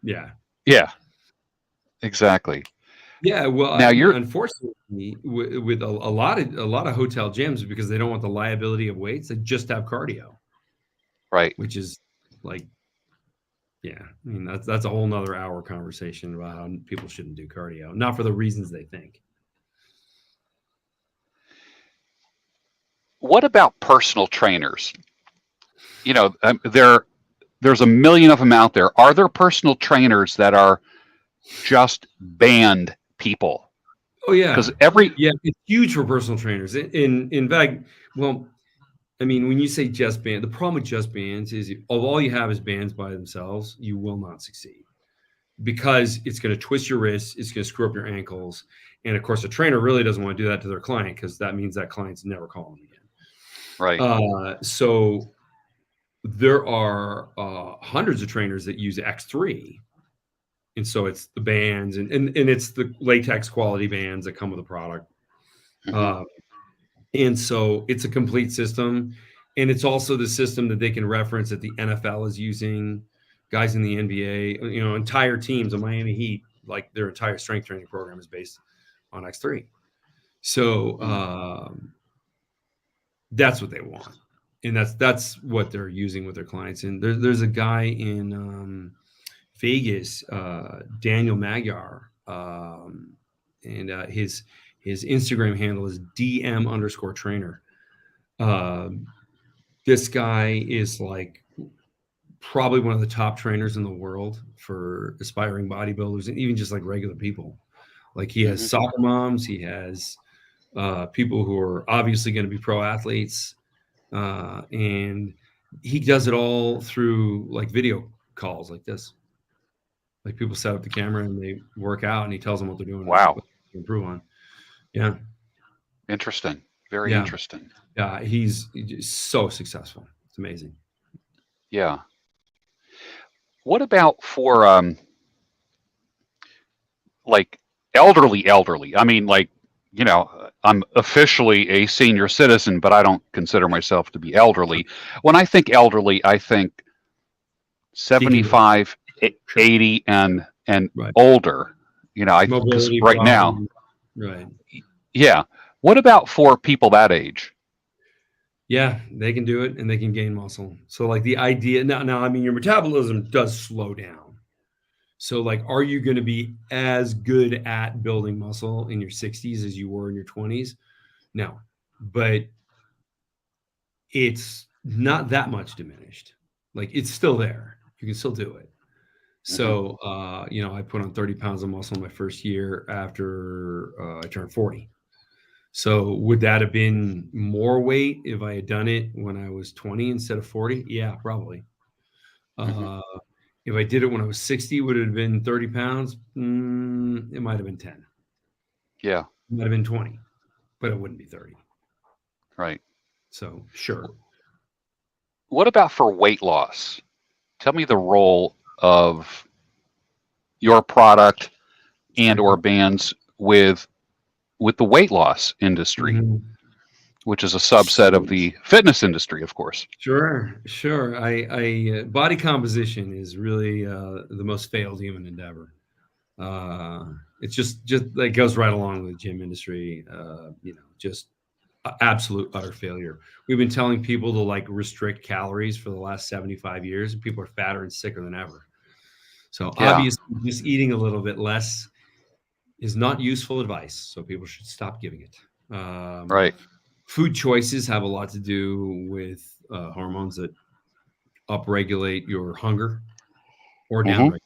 Yeah. Yeah, exactly. Yeah, well, Now you're unfortunately, with a lot of hotel gyms, because they don't want the liability of weights, they just have cardio, right. which is like, yeah, I mean that's a whole nother hour conversation about how people shouldn't do cardio, not for the reasons they think. What about personal trainers? There's a million of them out there. Are there personal trainers that are just band people? Oh yeah, Because every yeah, it's huge for personal trainers. In fact, well, I mean, when you say just band, the problem with just bands is if all you have is bands by themselves, you will not succeed. Because it's going to twist your wrists, it's going to screw up your ankles, and of course, a trainer really doesn't want to do that to their client because that means that client's never calling again. right. So there are hundreds of trainers that use X3, and so it's the bands and it's the latex quality bands that come with the product, Hmm. uh, and so it's a complete system, and it's also the system that they can reference that the NFL is using. Guys in the NBA, entire teams of Miami Heat, like their entire strength training program is based on X3. So that's what they want, and that's what they're using with their clients. And there's a guy in Vegas, Daniel Magyar, and his Instagram handle is DM_trainer. This guy is like probably one of the top trainers in the world for aspiring bodybuilders and even just like regular people. Like he has Hmm. soccer moms, he has people who are obviously going to be pro athletes, and he does it all through like video calls like this. Like people set up the camera and they work out, and he tells them what they're doing and Wow. what to improve on. Yeah, Interesting. Very yeah, interesting. yeah. He's so successful. It's amazing. Yeah. What about for like elderly? I mean, like, I'm officially a senior citizen, but I don't consider myself to be elderly. When I think elderly, I think Deacon, 75, sure, 80 and right. older. Because Mobility right now, problem, right. yeah. What about for people that age? Yeah, they can do it and they can gain muscle. So like the idea now, I mean, your metabolism does slow down. So like, are you going to be as good at building muscle in your 60s as you were in your 20s? No, but it's not that much diminished. Like it's still there. You can still do it. Hmm. So, I put on 30 pounds of muscle in my first year after I turned 40. So would that have been more weight if I had done it when I was 20 instead of 40? Yeah, probably. Hmm. Uh, if I did it when I was 60, would it have been 30 pounds? It might have been 10. Yeah. It might have been 20, but it wouldn't be 30. Right. So sure. What about for weight loss? Tell me the role of your product and Great or question. bands with the weight loss industry, Mhm. which is a subset of the fitness industry, of course. Sure, sure. Body composition is really the most failed human endeavor. It's just like goes right along with the gym industry. Just absolute utter failure. We've been telling people to like restrict calories for the last 75 years, and people are fatter and sicker than ever. So Yeah. obviously, just eating a little bit less is not useful advice. So people should stop giving it. Right. Food choices have a lot to do with hormones that upregulate your hunger. or Mm-hmm. downregulated.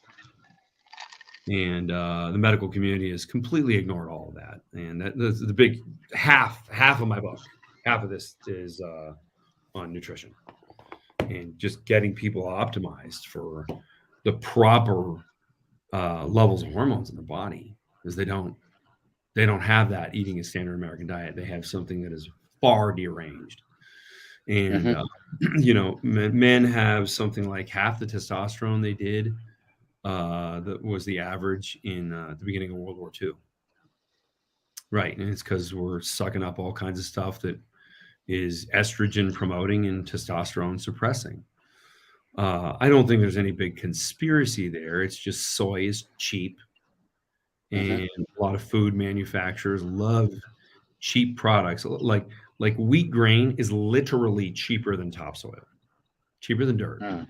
And the medical community has completely ignored all of that. And that's the big half of my book. Half of this is on nutrition and just getting people optimized for the proper levels of hormones in the body, because they don't have that eating a standard American diet. They have something that is far deranged. And men have something like half the testosterone they did that was the average in the beginning of World War II. Right. And it's because we're sucking up all kinds of stuff that is estrogen promoting and testosterone suppressing. I don't think there's any big conspiracy there. It's just soy is cheap. And a lot of food manufacturers love cheap products. Like wheat grain is literally cheaper than topsoil, cheaper than dirt.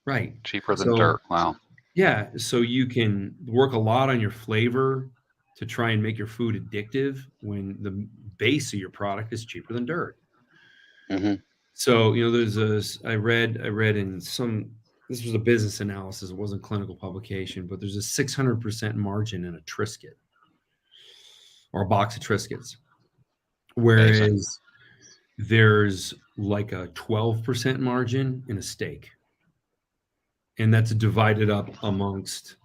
Right. Cheaper than So dirt. Wow. yeah, so you can work a lot on your flavor to try and make your food addictive when the base of your product is cheaper than dirt. So, I read in some, this was a business analysis, it wasn't clinical publication, but there's a 600% margin in a Triscuit or a box of Triscuits. Whereas Amazing. there's like a 12% margin in a steak. And that's divided up amongst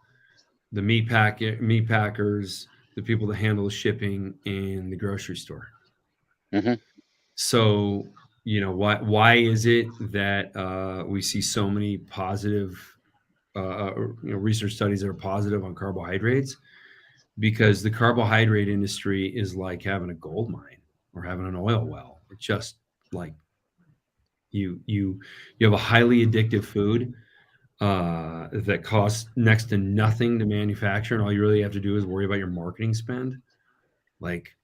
the meat packers, the people that handle the shipping, and the grocery store. So, why is it that we see so many positive, research studies that are positive on carbohydrates? Because the carbohydrate industry is like having a gold mine or having an oil well. It's just like you have a highly addictive food that costs next to nothing to manufacture, and all you really have to do is worry about your marketing spend. Like,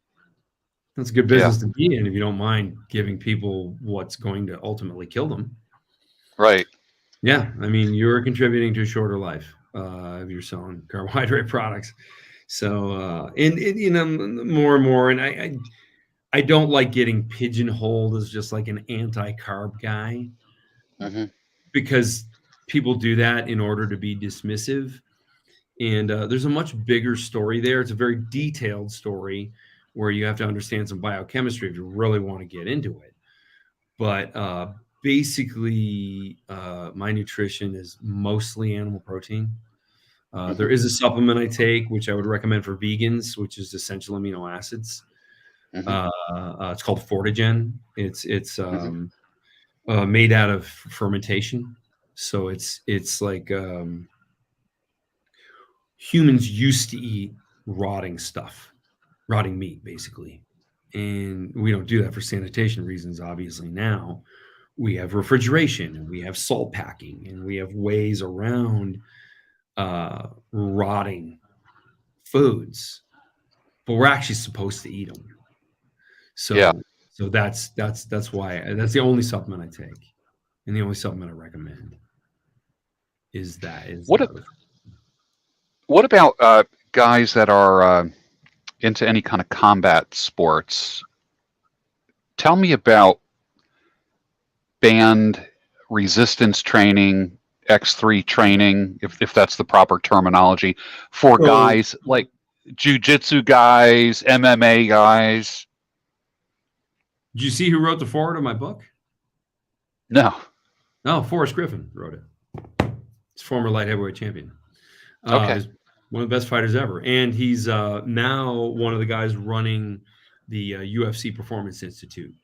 that's a good business to be in if you don't mind giving people what's going to ultimately kill them. Right. Yeah, I mean, you're contributing to a shorter life if you're selling carbohydrate products. So, and more and more, and I don't like getting pigeonholed as just like an anti-carb guy, because people do that in order to be dismissive. And there's a much bigger story there. It's a very detailed story where you have to understand some biochemistry if you really want to get into it. But basically, my nutrition is mostly animal protein. There is a supplement I take, which I would recommend for vegans, which is essential amino acids. It's called Fortigen. It's made out of fermentation. So it's like humans used to eat rotting meat, basically. And we don't do that for sanitation reasons, obviously. Now we have refrigeration, and we have salt packing, and we have ways around rotting foods, but we're actually supposed to eat them. So that's why that's the only supplement I take, and the only supplement I recommend is that. What about guys that are into any kind of combat sports? Tell me about band resistance training, X3 training, if that's the proper terminology, for guys like jiu-jitsu guys, MMA guys. Did you see who wrote the foreword of my book? No. No, Forrest Griffin wrote it. He's former light heavyweight champion. Okay. He's one of the best fighters ever. And he's now one of the guys running the UFC Performance Institute.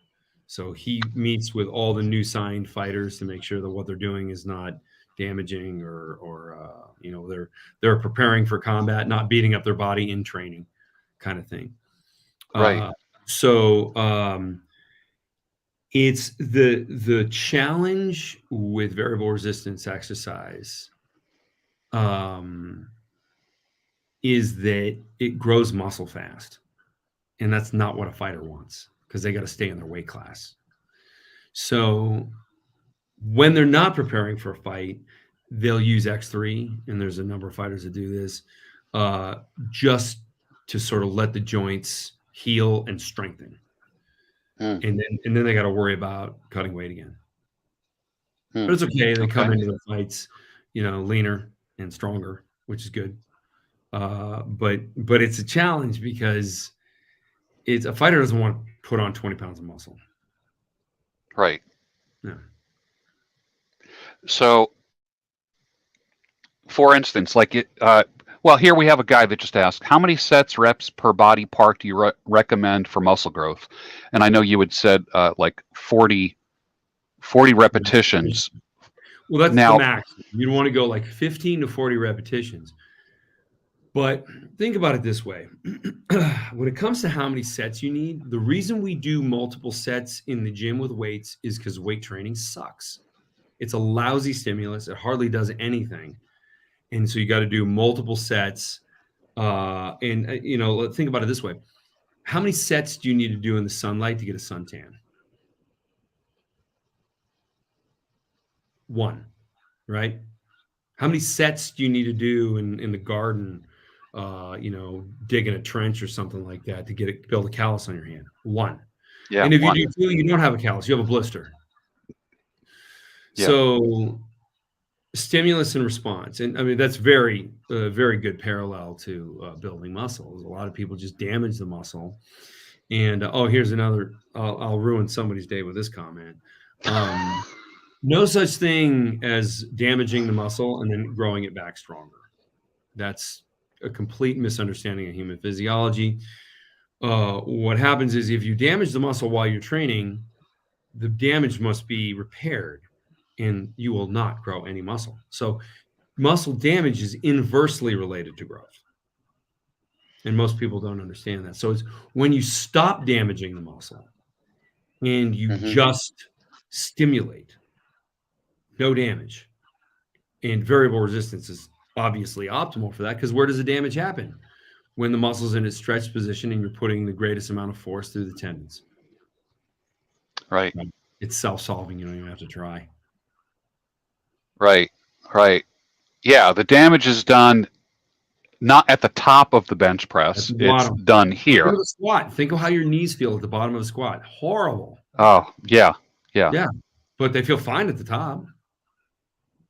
So he meets with all the new signed fighters to make sure that what they're doing is not damaging or they're preparing for combat, not beating up their body in training, kind of thing. Right. It's the challenge with variable resistance exercise is that it grows muscle fast. And that's not what a fighter wants, because they got to stay in their weight class. So when they're not preparing for a fight, they'll use X3, and there's a number of fighters that do this, just to sort of let the joints heal and strengthen. And then they got to worry about cutting weight again. But it's okay. They come into the fights, leaner, and stronger, which is good. But it's a challenge because it's a fighter doesn't want to put on 20 pounds of muscle. Right. Yeah. So, for instance, well, here we have a guy that just asked, how many sets, reps per body part do you recommend for muscle growth? And I know you had said like 40 repetitions. Well, that's the Now, max. You don't want to go like 15 to 40 repetitions. But think about it this way. When it comes to how many sets you need, the reason we do multiple sets in the gym with weights is because weight training sucks. It's a lousy stimulus. It hardly does anything. And so you got to do multiple sets. Think about it this way. How many sets do you need to do in the sunlight to get a suntan? One, right? How many sets do you need to do in the garden, digging a trench or something like that to build a callus on your hand? One. yeah, And if you one. do two, you don't have a callus, you have a blister. Yeah. So stimulus and response. And I mean, that's very good parallel to building muscles. A lot of people just damage the muscle. And here's another, I'll ruin somebody's day with this comment. No such thing as damaging the muscle and then growing it back stronger. That's a complete misunderstanding of human physiology. What happens is if you damage the muscle while you're training, the damage must be repaired and you will not grow any muscle. So muscle damage is inversely related to growth. And most people don't understand that. So it's when you stop damaging the muscle and you just stimulate, no damage. And variable resistance is obviously optimal for that because where does the damage happen? When the muscle's in its stretched position and you're putting the greatest amount of force through the tendons. Right. It's self-solving. You don't even have to try. Right. Yeah, the damage is done not at the top of the bench press. It's done here. Think of the squat. Think of how your knees feel at the bottom of the squat. Horrible. Oh, yeah. But they feel fine at the top.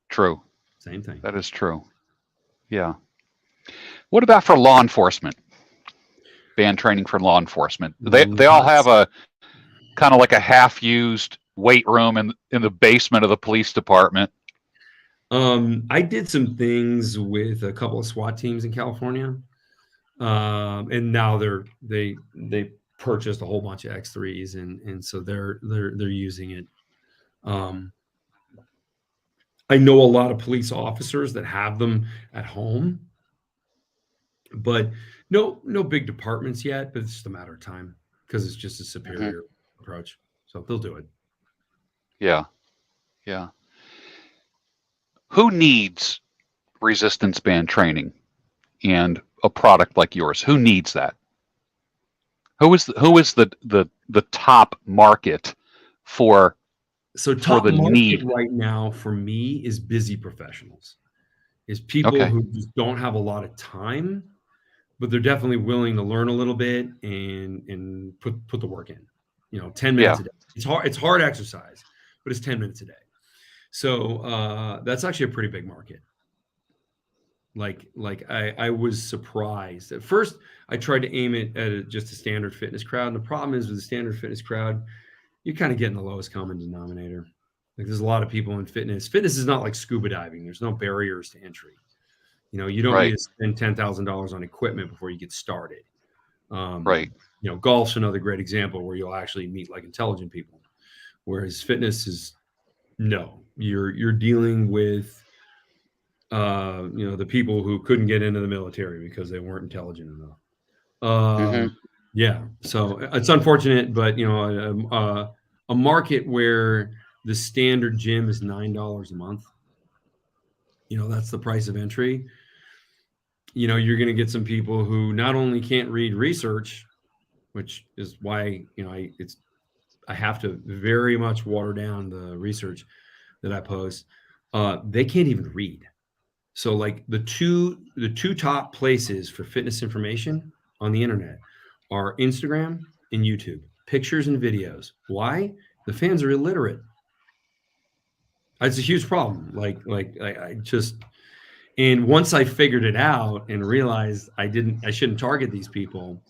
True. Same thing. That is true. Yeah. What about for law enforcement? Band training for law enforcement. They all have a kind of like a half-used weight room in the basement of the police department. I did some things with a couple of SWAT teams in California, and now they purchased a whole bunch of X3s, and so they're using it. I know a lot of police officers that have them at home, but no big departments yet. But it's just a matter of time because it's just a superior approach. So they'll do it. Yeah. Who needs resistance band training and a product like yours? Who needs that? Who is the top market for? So top market need right now for me is busy professionals, is people who just don't have a lot of time, but they're definitely willing to learn a little bit and put the work in. 10 minutes a day. It's hard exercise, but it's 10 minutes a day. So that's actually a pretty big market. I was surprised. At first, I tried to aim it at just a standard fitness crowd. And the problem is with the standard fitness crowd, you're kind of getting the lowest common denominator. Like there's a lot of people in fitness. Fitness is not like scuba diving. There's no barriers to entry. You don't need to spend $10,000 on equipment before you get started. Golf's another great example where you'll actually meet like intelligent people. Whereas fitness is you're dealing with the people who couldn't get into the military because they weren't intelligent enough. Yeah, so it's unfortunate, but a market where the standard gym is $9 a month, that's the price of entry. You're going to get some people who not only can't read research, which is why I have to very much water down the research that I post. They can't even read. So like the two top places for fitness information on the internet are Instagram and YouTube, pictures and videos. Why? The fans are illiterate. It's a huge problem. And once I figured it out and realized I shouldn't target these people,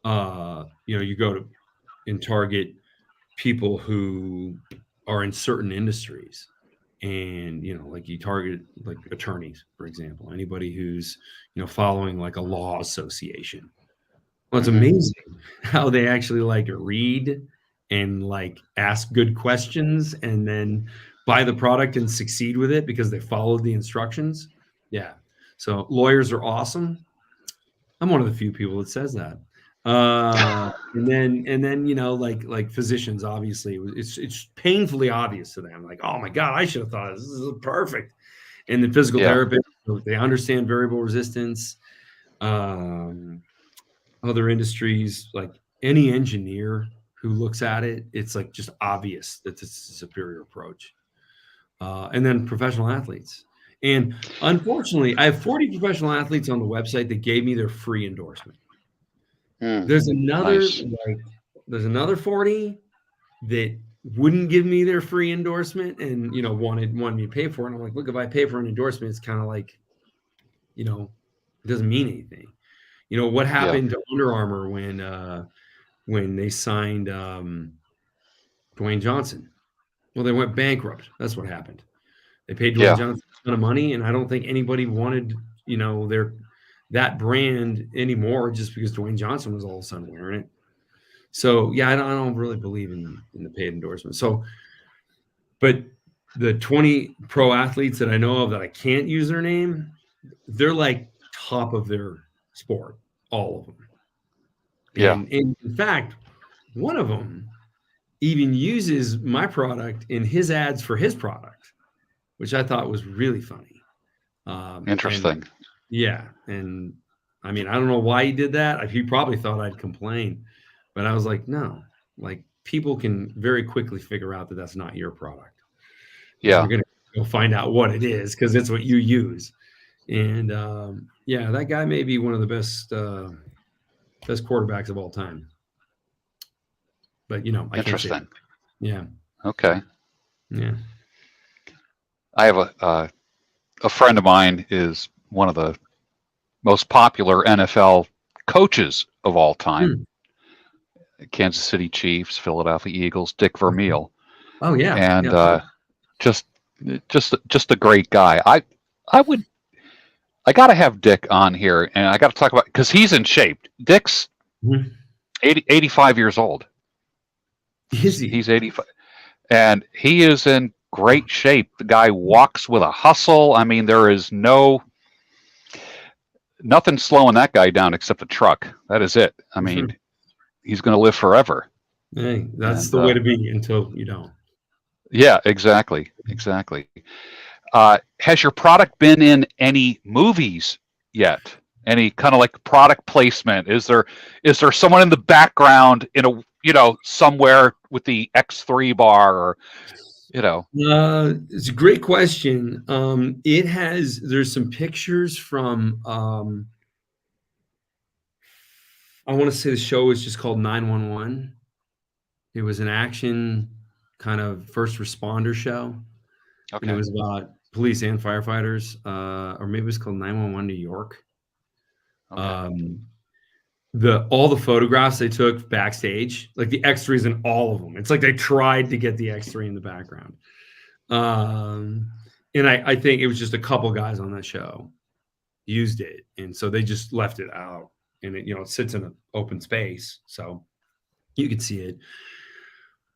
you go to and target people who are in certain industries. And, like you target like attorneys, for example, anybody who's, following like a law association. Well, it's Hmm. amazing how they actually like read and like ask good questions and then buy the product and succeed with it because they followed the instructions. Yeah. So lawyers are awesome. I'm one of the few people that says that. And then like physicians, obviously, it's painfully obvious to them. Like, oh my God, I should have thought this is perfect. And the physical Yeah. therapist, they understand variable resistance. Um, Other industries, like any engineer who looks at it, it's like just obvious that this is a superior approach. And then professional athletes. And unfortunately, I have 40 professional athletes on the website that gave me their free endorsement. Mm. There's another Nice. like there's another 40 that wouldn't give me their free endorsement and wanted me to pay for it. And I'm like, look, if I pay for an endorsement, it's kind of like, it doesn't mean anything. What Yeah. happened to Under Armour when they signed Dwayne Johnson? Well, they went bankrupt. That's what happened. They paid Dwayne Yeah. Johnson a ton of money, and I don't think anybody wanted, their that brand anymore just because Dwayne Johnson was all of a sudden wearing it. So yeah, I don't really believe in the paid endorsement. So, but the 20 pro athletes that I know of that I can't use their name, they're like top of their sport, all of them. Yeah. And in fact, one of them even uses my product in his ads for his product, which I thought was really funny. And Interesting. yeah, and I mean, I don't know why he did that. He probably thought I'd complain, but I was like, no, like people can very quickly figure out that that's not your product, and they're Yeah. gonna go find out what it is because it's what you use. And yeah, that guy may be one of the best quarterbacks of all time, but I can't say that. Interesting. Yeah, Okay. yeah. I have a friend of mine is one of the most popular NFL coaches of all time. Hmm. Kansas City Chiefs, Philadelphia Eagles, Dick Vermeil, Oh yeah, and yeah. just just a great guy. I would I got to have Dick on here, and I got to talk about because he's in shape. Dick's Mhm. 85 years old. Is he? He's 85, and he is in great shape. The guy walks with a hustle. I mean, there is nothing slowing that guy down except the truck. That is it. I mean, he's going to live forever. Hey, that's And the way to be until you don't. yeah, exactly, exactly. Has your product been in any movies yet? Any kind of like product placement? Is there someone in the background in a somewhere with the X3 bar or you know? It's a great question. There's some pictures from, I want to say the show was just called 911. It was an action kind of first responder show, and it Okay, was about police and firefighters, or maybe it was called 911 New York. okay, Um, all the photographs they took backstage, like the X3s in all of them. It's like they tried to get the X3 in the background. Um, and I think it was just a couple guys on that show used it, and so they just left it out, and it sits in an open space, so you could see it.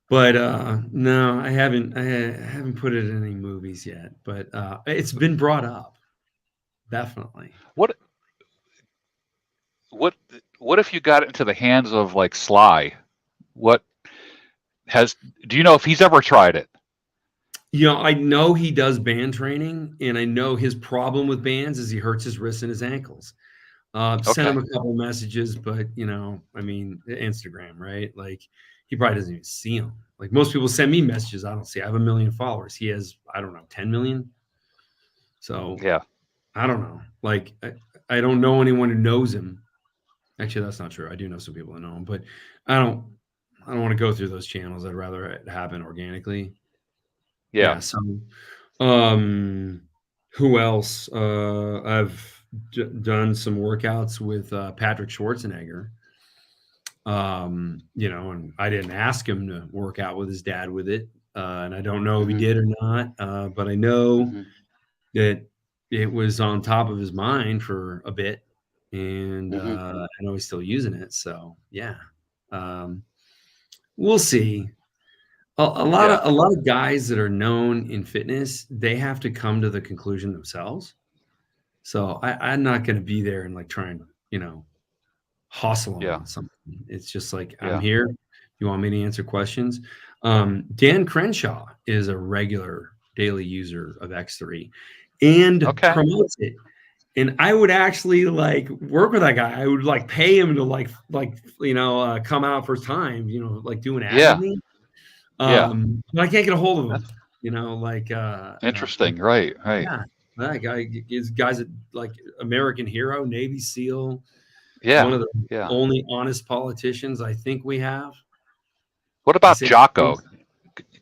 But no, I haven't put it in any movies yet, but it's been brought up, definitely. what what what if you got it into the hands of like Sly? What has Do you know if he's ever tried it? I know he does band training, and I know his problem with bands is he hurts his wrists and his ankles. Sent him Okay, a couple messages, but I mean, Instagram, right? Like he probably doesn't even see them. Like most people send me messages, I don't see. I have 1 million followers. He has, I don't know, 10 million. So yeah, I don't know. Like I don't know anyone who knows him. Actually, that's not true. I do know some people that know him, but I don't. I don't want to go through those channels. I'd rather it happen organically. yeah. Yeah. So, um, Who else? I've done some workouts with Patrick Schwarzenegger. And I didn't ask him to work out with his dad with it, and I don't know if he Mm-hmm. did or not. But I know Mm-hmm. that it was on top of his mind for a bit, and Mm-hmm. I know he's still using it. So yeah, um, we'll see. A lot Yeah. of guys that are known in fitness, they have to come to the conclusion themselves. So I'm not going to be there and like try and hustle them Yeah. on something. It's just like I'm Yeah. here. You want me to answer questions? Dan Crenshaw is a regular daily user of X3 and Okay. promotes it. And I would actually like work with that guy. I would like pay him to come out for time, like do an ad with Yeah. me. Yeah. But I can't get a hold of him. That's But interesting. Right. Right. yeah, that guy is guys that like American hero, Navy SEAL, one Yeah. of the Yeah. only honest politicians I think we have. What I about say, Jocko?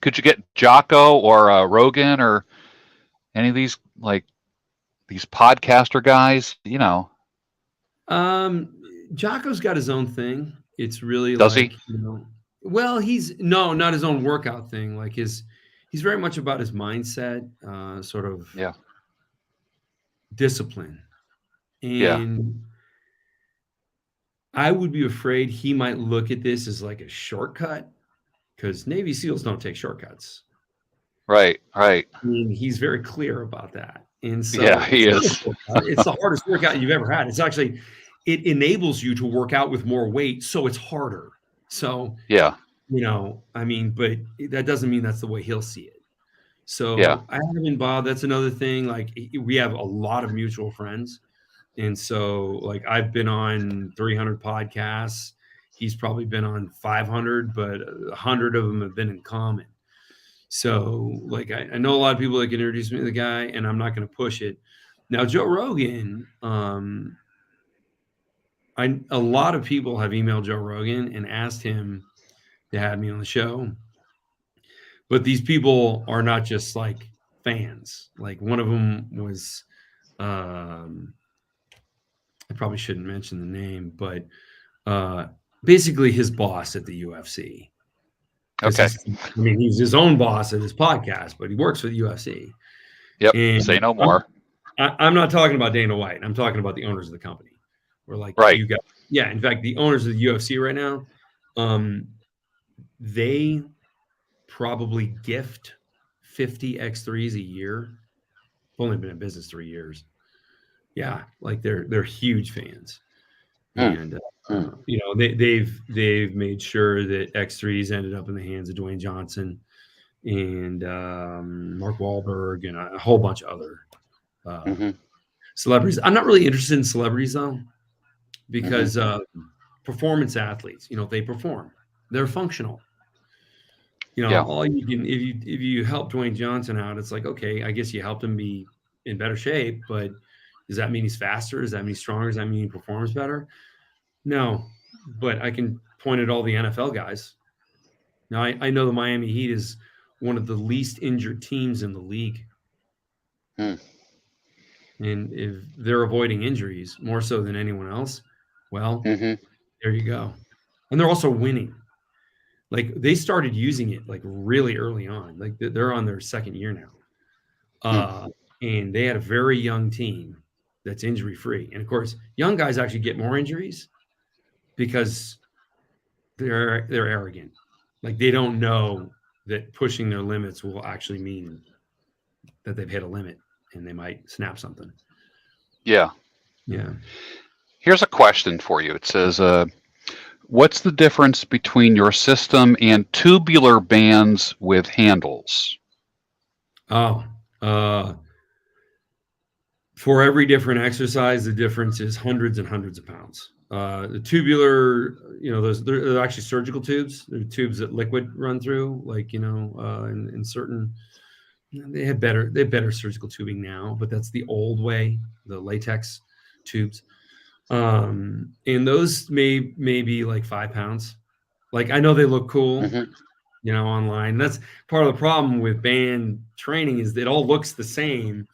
Could you get Jocko or Rogan or any of these like these podcaster guys? um, Jocko's got his own thing. It's really Does he? like, well, he's no, not his own workout thing. Like he's very much about his mindset, sort of Yeah. discipline. Yeah. And I would be afraid he might look at this as like a shortcut because Navy SEALs don't take shortcuts. Right. Right. I mean, he's very clear about that. And Yeah. so He it's not a is. workout. It's the hardest workout you've ever had. It's actually, it enables you to work out with more weight. So it's harder. So, Yeah. I mean, but that doesn't mean that's the way he'll see it. Yeah. So I haven't, Bob, that's another thing. Like we have a lot of mutual friends. And so like I've been on 300 podcasts. He's probably been on 500, but 100 of them have been in common. So, like, I know a lot of people that can introduce me to the guy, and I'm not going to push it. Now, Joe Rogan, a lot of people have emailed Joe Rogan and asked him to have me on the show, but these people are not just like fans. Like one of them was, I probably shouldn't mention the name, but basically his boss at the UFC. Because Okay. he's his own boss at his podcast, but he works for the UFC. Yep. Say And no more. I'm not talking about Dana White. I'm talking about the owners of the company. We're like, Right. you got, yeah. In fact, the owners of the UFC right now, they probably gift 50 X3s a year. Only been in business 3 years. Yeah, like they're huge fans, Hmm. and they've made sure that X3s ended up in the hands of Dwayne Johnson and Mark Wahlberg and a whole bunch of other Mm-hmm. celebrities. I'm not really interested in celebrities though, Mm-hmm. because performance athletes, they perform, they're functional. Yeah. All you can, if you help Dwayne Johnson out, it's like, okay, I guess you helped him be in better shape, but does that mean he's faster? Does that mean he's stronger? Does that mean he performs better? No, but I can point at all the NFL guys. Now I know the Miami Heat is one of the least injured teams in the league. Hmm. And if they're avoiding injuries more so than anyone else, well, Mm-hmm. there you go. And they're also winning. Like they started using it like really early on. Like they're on their second year now. Hmm. And they had a very young team that's injury free. And of course, young guys actually get more injuries because they're arrogant. Like they don't know that pushing their limits will actually mean that they've hit a limit and they might snap something. Yeah. Yeah. Here's a question for you. It says, what's the difference between your system and tubular bands with handles? Oh, for every different exercise, the difference is hundreds and hundreds of pounds. The tubular, they're actually surgical tubes. They're tubes that liquid run through, like, in certain, they have better surgical tubing now, but that's the old way, the latex tubes. And those may be like 5 pounds. Like I know they look cool, Mm-hmm. online. That's part of the problem with band training is that it all looks the same.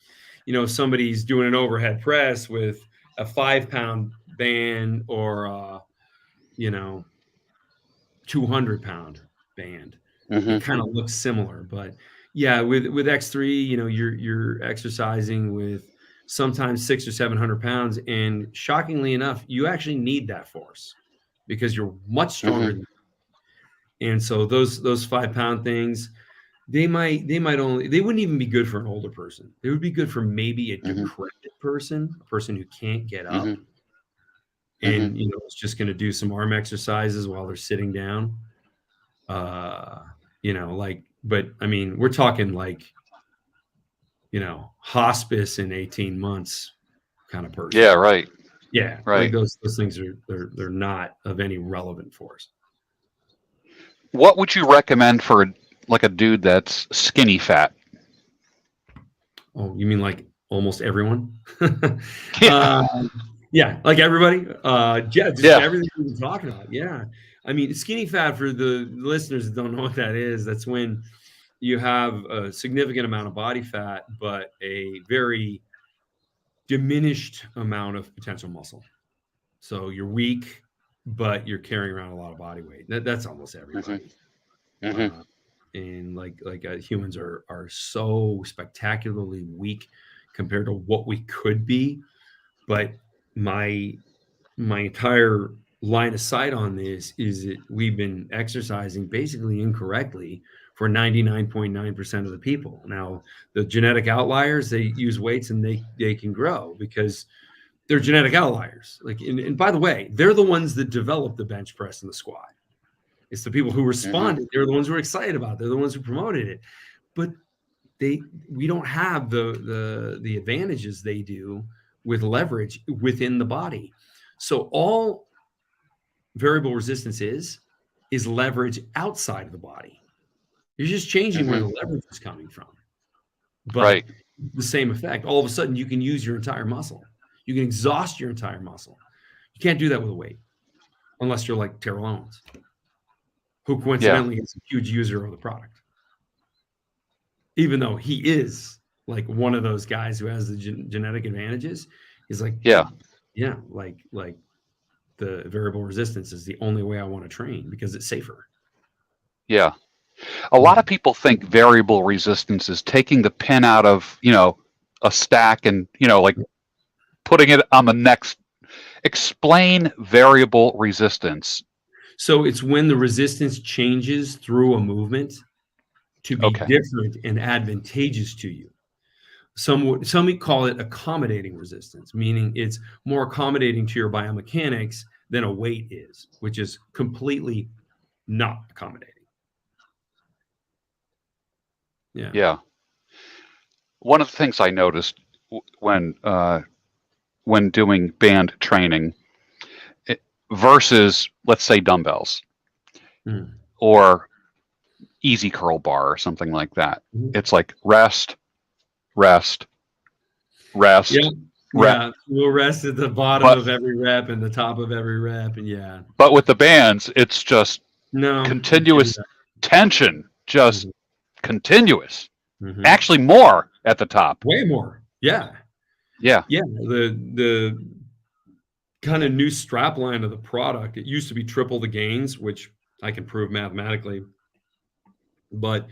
somebody's doing an overhead press with a 5-pound band or 200-pound band. It kind of looks similar, but yeah, with X3, you're exercising with sometimes 600 or 700 pounds, and shockingly enough, you actually need that force because you're much stronger than. And so those 5-pound things, they wouldn't even be good for an older person. They would be good for maybe a decrepit person, a person who can't get up, and it's just going to do some arm exercises while they're sitting down. But I mean, we're talking like, hospice in 18 months kind of person. Yeah, right. Yeah, right. Like those things they're not of any relevant force. What would you recommend for like a dude that's skinny fat? Oh, you mean like almost everyone? Yeah. Yeah, like everybody. Everything we've been talking about. Yeah. I mean, skinny fat, for the listeners that don't know what that is, that's when you have a significant amount of body fat, but a very diminished amount of potential muscle. So you're weak, but you're carrying around a lot of body weight. That's almost everybody. And humans are so spectacularly weak compared to what we could be. But my entire line of sight on this is that we've been exercising basically incorrectly for 99.9% of the people. Now, the genetic outliers, they use weights and they can grow because they're genetic outliers. And by the way, they're the ones that developed the bench press and the squat. It's the people who responded. They're the ones who are excited about it. They're the ones who promoted it. But we don't have the advantages they do with leverage within the body. So all variable resistance is leverage outside of the body. You're just changing where the leverage is coming from. But the same effect. All of a sudden, you can use your entire muscle. You can exhaust your entire muscle. You can't do that with a weight unless you're like Pheromones, who coincidentally is a huge user of the product. Even though he is like one of those guys who has the genetic advantages, he's like, like the variable resistance is the only way I want to train because it's safer. Yeah. A lot of people think variable resistance is taking the pin out of, a stack and, like putting it on the next. Explain variable resistance. So it's when the resistance changes through a movement to be different and advantageous to you. Some call it accommodating resistance, meaning it's more accommodating to your biomechanics than a weight is, which is completely not accommodating. Yeah. One of the things I noticed when doing band training versus, let's say, dumbbells or easy curl bar or something like that, it's like rest. Yeah, we'll rest at the bottom of every rep and the top of every rep, and But with the bands, it's just continuous tension, just continuous. Actually, more at the top. Way more. Yeah. The kind of new strap line of the product, it used to be triple the gains, which I can prove mathematically. But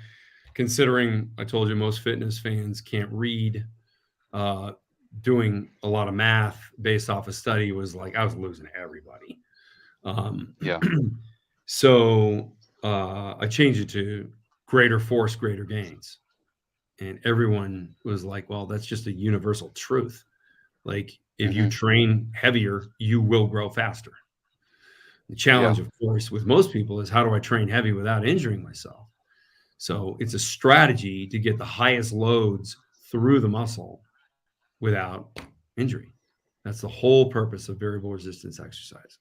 considering I told you most fitness fans can't read, doing a lot of math based off a study was like I was losing everybody. So I changed it to greater force, greater gains. And everyone was like, well, that's just a universal truth. Like if you train heavier, you will grow faster. The challenge, of course, with most people is how do I train heavy without injuring myself? So it's a strategy to get the highest loads through the muscle without injury. That's the whole purpose of variable resistance exercise.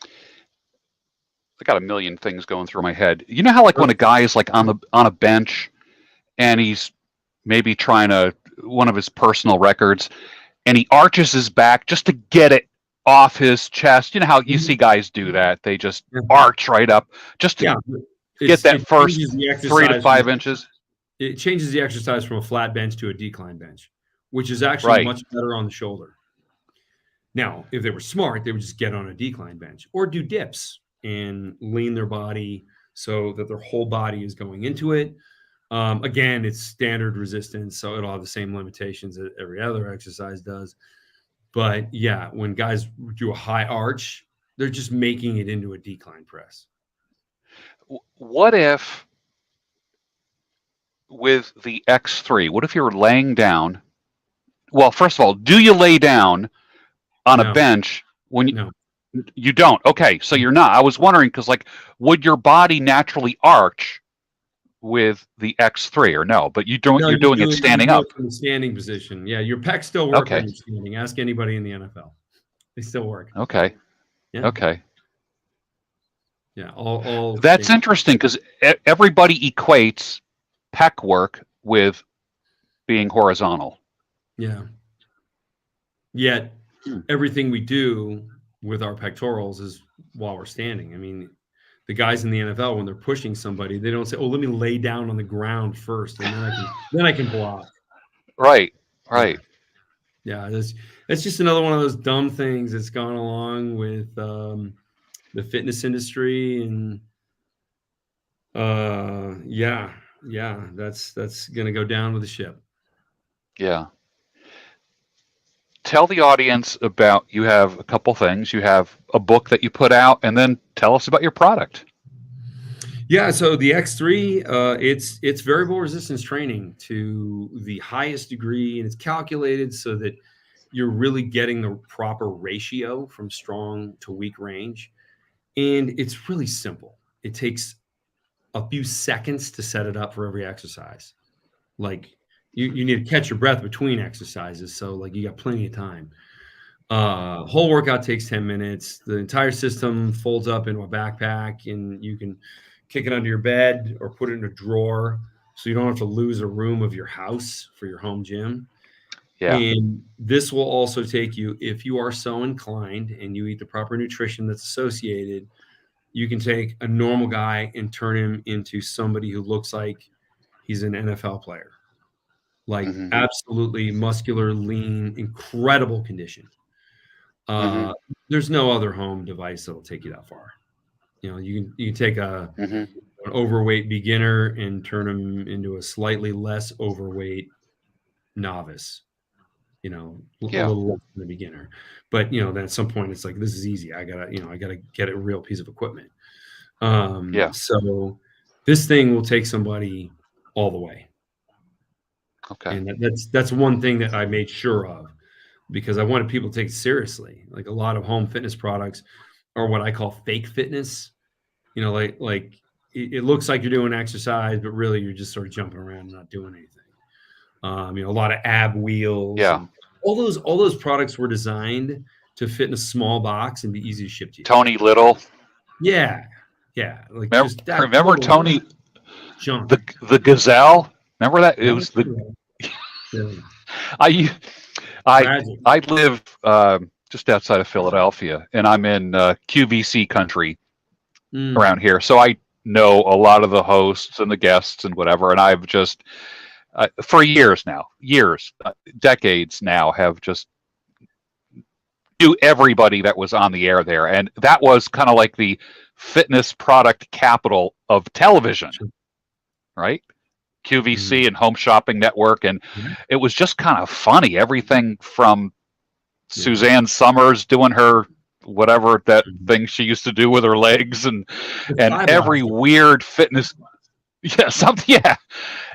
I got a million things going through my head. You know how like when a guy is like on a bench and he's maybe trying one of his personal records and he arches his back just to get it off his chest. You know how you see guys do that. They just arch right up just to get that first 3 to 5 inches. It changes the exercise from a flat bench to a decline bench, which is actually Right. much better on the shoulder. Now, if they were smart, they would just get on a decline bench or do dips and lean their body so that their whole body is going into it. Again, it's standard resistance, so it'll have the same limitations that every other exercise does. But yeah, when guys do a high arch, they're just making it into a decline press. What if with the X3, what if you're laying down? Well, first of all, do you lay down on a No, bench when no. you don't? Okay, so you're not. I was wondering because, like, would your body naturally arch with the X3 or no? But No, you're doing it you standing do up. it from the standing position. Yeah, your pecs still work when Okay. you're standing. Ask anybody in the NFL. They still work. Okay. Yeah. Okay. Yeah. All That's standing. interesting because everybody equates pec work with being horizontal. Yeah. Yet everything we do with our pectorals is while we're standing. I mean, the guys in the NFL, when they're pushing somebody, they don't say, "Oh, let me lay down on the ground first, and then I can block." Right. Right. Yeah, that's just another one of those dumb things that's gone along with the fitness industry, and yeah, that's gonna go down with the ship. Yeah. Tell the audience about, you have a couple things. You have a book that you put out, and then tell us about your product. Yeah, so the X3, it's variable resistance training to the highest degree, and it's calculated so that you're really getting the proper ratio from strong to weak range. And it's really simple. It takes a few seconds to set it up for every exercise. Like you need to catch your breath between exercises, so like you got plenty of time. Whole workout takes 10 minutes. The entire system folds up into a backpack, and you can kick it under your bed or put it in a drawer so you don't have to lose a room of your house for your home gym. Yeah. And this will also take you, if you are so inclined and you eat the proper nutrition that's associated, you can take a normal guy and turn him into somebody who looks like he's an NFL player. Like Mm-hmm. absolutely muscular, lean, incredible condition. Mm-hmm. There's no other home device that'll take you that far. You know, you can take Mm-hmm. an overweight beginner and turn him into a slightly less overweight novice. You know, a Yeah. little less than a beginner. But you know, then at some point it's like, this is easy. I gotta get a real piece of equipment. Yeah. So this thing will take somebody all the way. Okay. And that's one thing that I made sure of, because I wanted people to take it seriously. Like a lot of home fitness products are what I call fake fitness. You know, like it looks like you're doing exercise, but really you're just sort of jumping around and not doing anything. You know, a lot of ab wheels. Yeah. And all those products were designed to fit in a small box and be easy to ship to you. Tony Little. Yeah. Like Remember, just that remember Tony, junk. the Gazelle? Remember that? It was I I live just outside of Philadelphia, and I'm in QVC country around here, so I know a lot of the hosts and the guests and whatever. And I've just for decades now, have just knew everybody that was on the air there, and that was kind of like the fitness product capital of television, right? QVC and Home Shopping Network, and it was just kind of funny. Everything from Suzanne Summers doing her whatever that thing she used to do with her legs, and every weird fitness,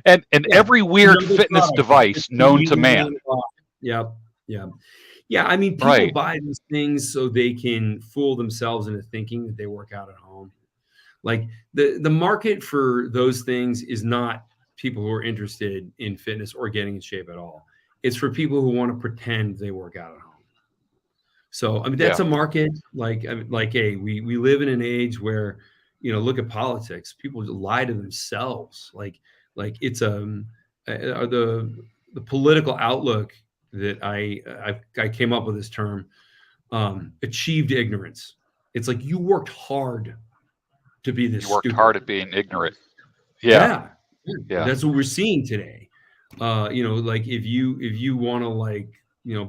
and every weird fitness device known to man. Yeah. I mean, people buy these things so they can fool themselves into thinking that they work out at home. Like the market for those things is not people who are interested in fitness or getting in shape at all. It's for people who want to pretend they work out at home. So I mean, that's a market. Hey, we live in an age where, you know, look at politics. People lie to themselves. Like it's the political outlook that I came up with this term, achieved ignorance. It's like you worked hard to be this. You worked stupid. hard at being ignorant. Yeah. Yeah. That's what we're seeing today. Like if you want to like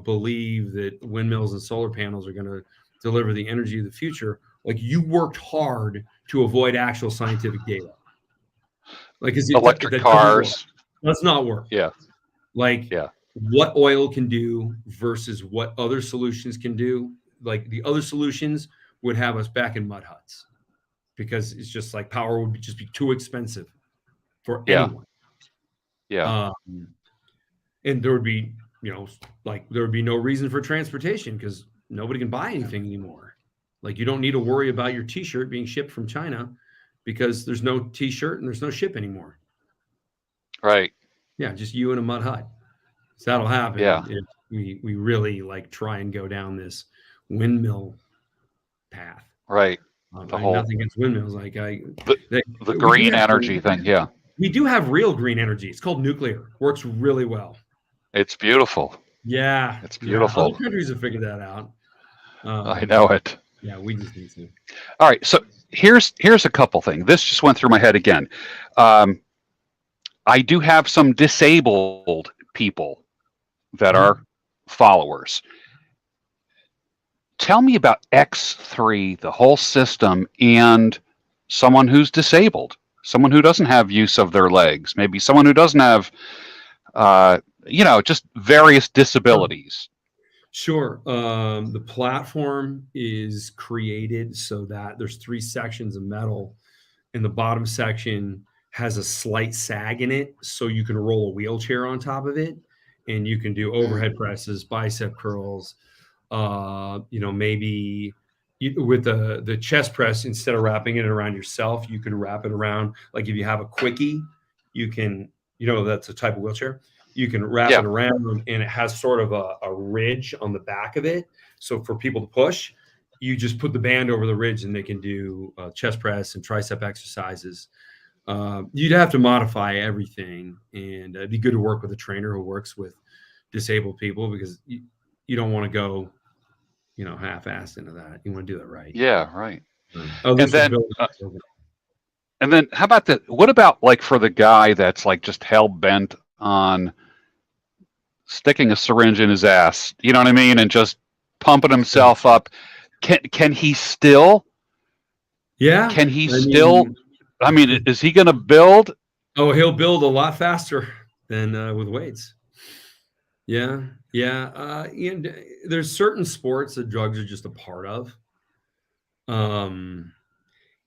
believe that windmills and solar panels are going to deliver the energy of the future, like you worked hard to avoid actual scientific data. Like, Electric that doesn't work. cars. Does not work. Yeah. Like Yeah. what oil can do versus what other solutions can do. Like the other solutions would have us back in mud huts because it's just like power would just be too expensive for Yeah. anyone. Yeah. And there would be, there would be no reason for transportation because nobody can buy anything anymore. Like you don't need to worry about your t-shirt being shipped from China because there's no t-shirt and there's no ship anymore. Right. Yeah, just you in a mud hut. So that'll happen Yeah. if we really like try and go down this windmill path. Right. I mean, nothing against windmills. Like The green energy thing. Yeah. We do have real green energy. It's called nuclear. Works really well. It's beautiful. Yeah, It's beautiful. Other countries have figured that out. I know it. Yeah, we just need to. All right. So here's a couple things. This just went through my head again. I do have some disabled people that are followers. Tell me about X3, the whole system, and someone who's disabled, someone who doesn't have use of their legs, maybe someone who doesn't have, just various disabilities. Sure. The platform is created so that there's 3 sections of metal, and the bottom section has a slight sag in it, so you can roll a wheelchair on top of it, and you can do overhead presses, bicep curls. Maybe with the chest press, instead of wrapping it around yourself, you can wrap it around. Like if you have a quickie, you can, that's a type of wheelchair. You can wrap it around, and it has sort of a ridge on the back of it. So for people to push, you just put the band over the ridge, and they can do chest press and tricep exercises. You'd have to modify everything, and it'd be good to work with a trainer who works with disabled people because you don't want to go, half-assed into that. You want to do that right. Yeah, right. And then how about what about like for the guy that's like just hell bent on sticking a syringe in his ass, you know what I mean, and just pumping himself up? Can he still? Yeah. Can he still? I mean, is he going to build? Oh, he'll build a lot faster than with weights. Yeah. And there's certain sports that drugs are just a part of. And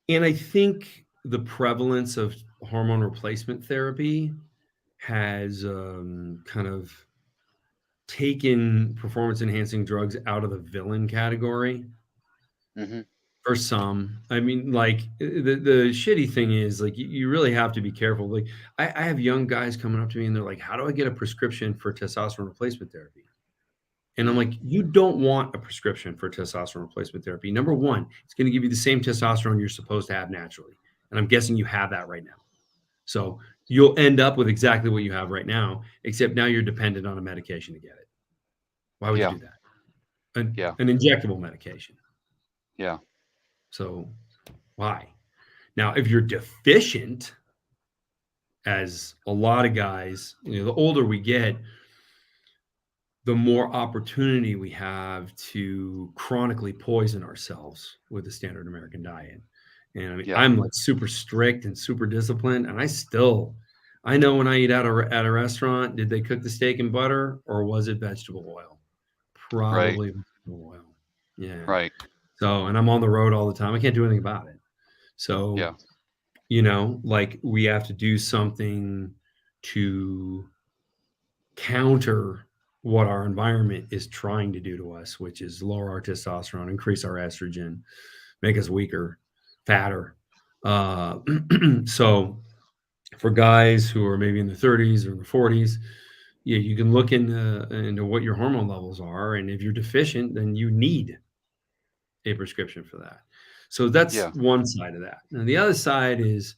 I think the prevalence of hormone replacement therapy has kind of taken performance-enhancing drugs out of the villain category. Mm-hmm. For some. I mean, like the shitty thing is like you really have to be careful. Like I have young guys coming up to me and they're like, how do I get a prescription for testosterone replacement therapy? And I'm like, you don't want a prescription for testosterone replacement therapy. Number one, it's going to give you the same testosterone you're supposed to have naturally. And I'm guessing you have that right now. So you'll end up with exactly what you have right now, except now you're dependent on a medication to get it. Why would you do that? An injectable medication. Yeah. So why? Now, if you're deficient, as a lot of guys, the older we get, the more opportunity we have to chronically poison ourselves with the standard American diet. And I mean, I'm like super strict and super disciplined. And I know when I eat out at a restaurant, did they cook the steak in butter or was it vegetable oil? Probably vegetable oil. Yeah. Right. So, and I'm on the road all the time. I can't do anything about it. So, like we have to do something to counter what our environment is trying to do to us, which is lower our testosterone, increase our estrogen, make us weaker, fatter. So for guys who are maybe in the 30s or the 40s, you can look into what your hormone levels are. And if you're deficient, then you need a prescription for that. So that's one side of that. And the other side is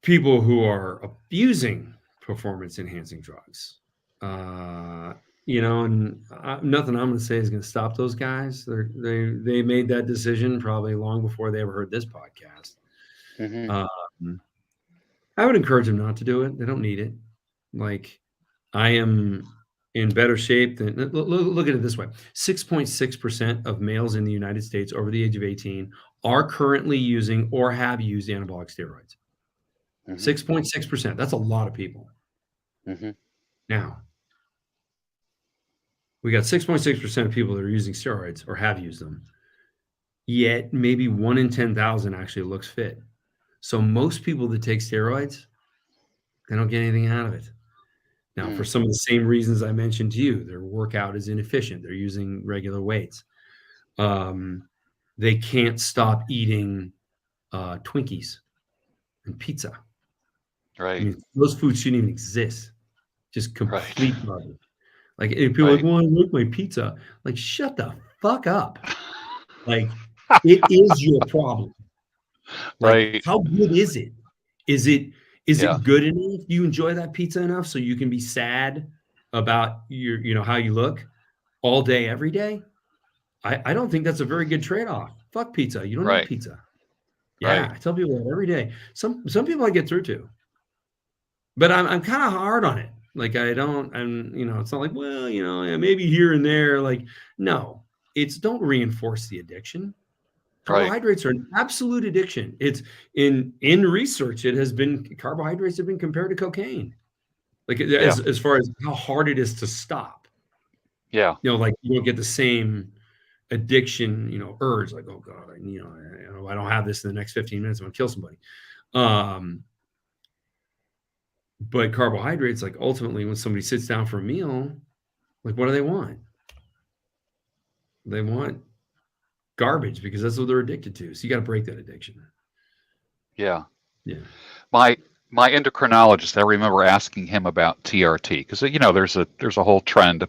people who are abusing performance enhancing drugs. And nothing I'm going to say is going to stop those guys. They made that decision probably long before they ever heard this podcast. Mm-hmm. I would encourage them not to do it. They don't need it. Like, I am in better shape than, look at it this way. 6.6% of males in the United States over the age of 18 are currently using or have used anabolic steroids. 6.6%. That's a lot of people. Now, we got 6.6% of people that are using steroids or have used them. Yet maybe 1 in 10,000 actually looks fit. So most people that take steroids, they don't get anything out of it. Now, for some of the same reasons I mentioned to you, their workout is inefficient. They're using regular weights. They can't stop eating Twinkies and pizza. Right. I mean, those foods shouldn't even exist. Just complete garbage. Like, if people are like, well, I like my pizza. Like, shut the fuck up. Like, it is your problem. Like, how good is it? Is it good enough? Do you enjoy that pizza enough so you can be sad about your, how you look all day, every day? I don't think that's a very good trade-off. Fuck pizza. You don't need pizza. Yeah, I tell people that every day. Some people I get through to, but I'm kind of hard on it. Like, it's not like, well, maybe here and there. Like, no, don't reinforce the addiction. Carbohydrates are an absolute addiction. It's in research. Carbohydrates have been compared to cocaine. Like, as far as how hard it is to stop. Yeah. Like, you don't get the same addiction, urge, like, oh God, I don't have this in the next 15 minutes, I'm gonna kill somebody. But carbohydrates, like, ultimately, when somebody sits down for a meal, like, what do they want? They want garbage, because that's what they're addicted to. So you got to break that addiction. Yeah. Yeah. My endocrinologist, I remember asking him about TRT, because there's a whole trend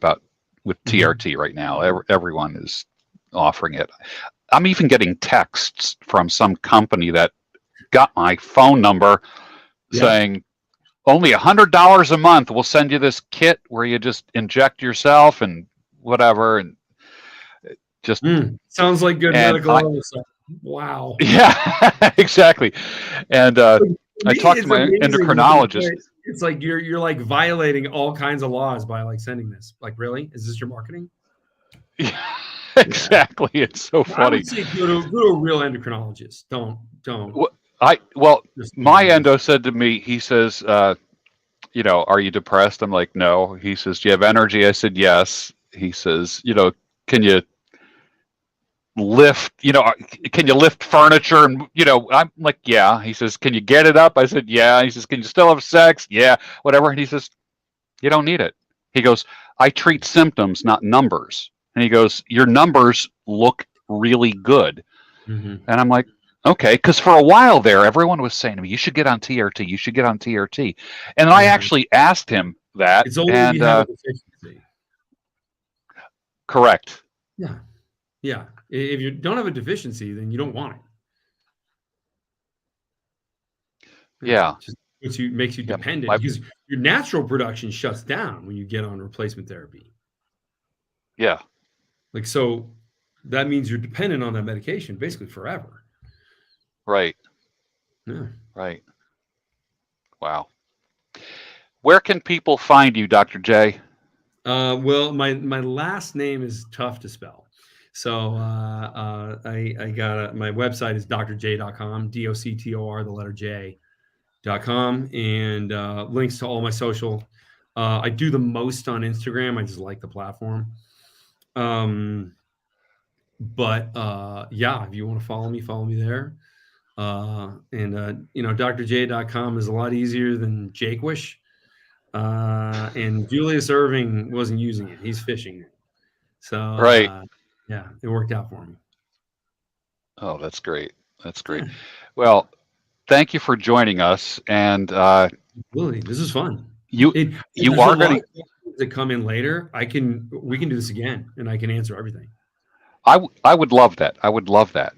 with TRT right now. Everyone is offering it. I'm even getting texts from some company that got my phone number saying, only $100 a month, we'll send you this kit where you just inject yourself and whatever, and just sounds like good medical. Wow. Yeah, exactly. And I talked to my endocrinologist. It's like you're like violating all kinds of laws by like sending this. Like, really? Is this your marketing? Yeah, exactly. It's so funny. I would say go to a real endocrinologist. Don't. My endo said to me, he says, are you depressed? I'm like, no. He says, do you have energy? I said, yes. He says, can you lift, can you lift furniture? And, I'm like, yeah. He says, can you get it up? I said, yeah. He says, can you still have sex? Yeah, whatever. And he says, you don't need it. He goes, I treat symptoms, not numbers. And he goes, your numbers look really good. And I'm like, okay. Because for a while there, everyone was saying to me, you should get on TRT. You should get on TRT. And I actually asked him that. It's only if you have a deficiency. Correct. Yeah. Yeah. If you don't have a deficiency, then you don't want it. Yeah. Which makes you dependent, because your natural production shuts down when you get on replacement therapy. Yeah. Like, so that means you're dependent on that medication basically forever. Right. Yeah. Right. Wow. Where can people find you, Dr. J? Well, my last name is tough to spell. So I got my website is drj.com, DOCTOR, the letter J.com, and links to all my social. I do the most on Instagram. I just like the platform. But if you want to follow me there. drj.com is a lot easier than Jaquish. And Julius Irving wasn't using it. He's fishing it. So it worked out for me. Oh, that's great. That's great. Yeah. Well, thank you for joining us. And Willie, this is fun. You are going to come in later. We can do this again, and I can answer everything. I would love that. I would love that.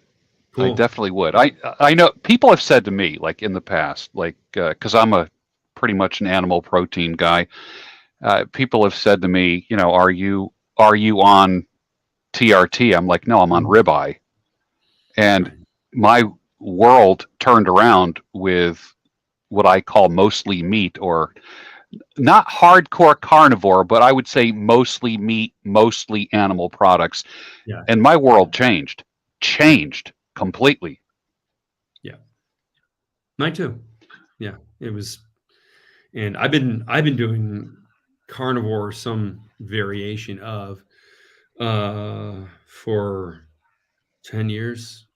Cool. I definitely would. I know people have said to me, like in the past, like because I'm a pretty much an animal protein guy. People have said to me, are you on TRT? I'm like, no, I'm on ribeye. And my world turned around with what I call mostly meat, or not hardcore carnivore, but I would say mostly meat, mostly animal products. Yeah. And my world changed completely. Yeah. Mine too. Yeah. It was, and I've been doing carnivore, some variation of, for 10 years.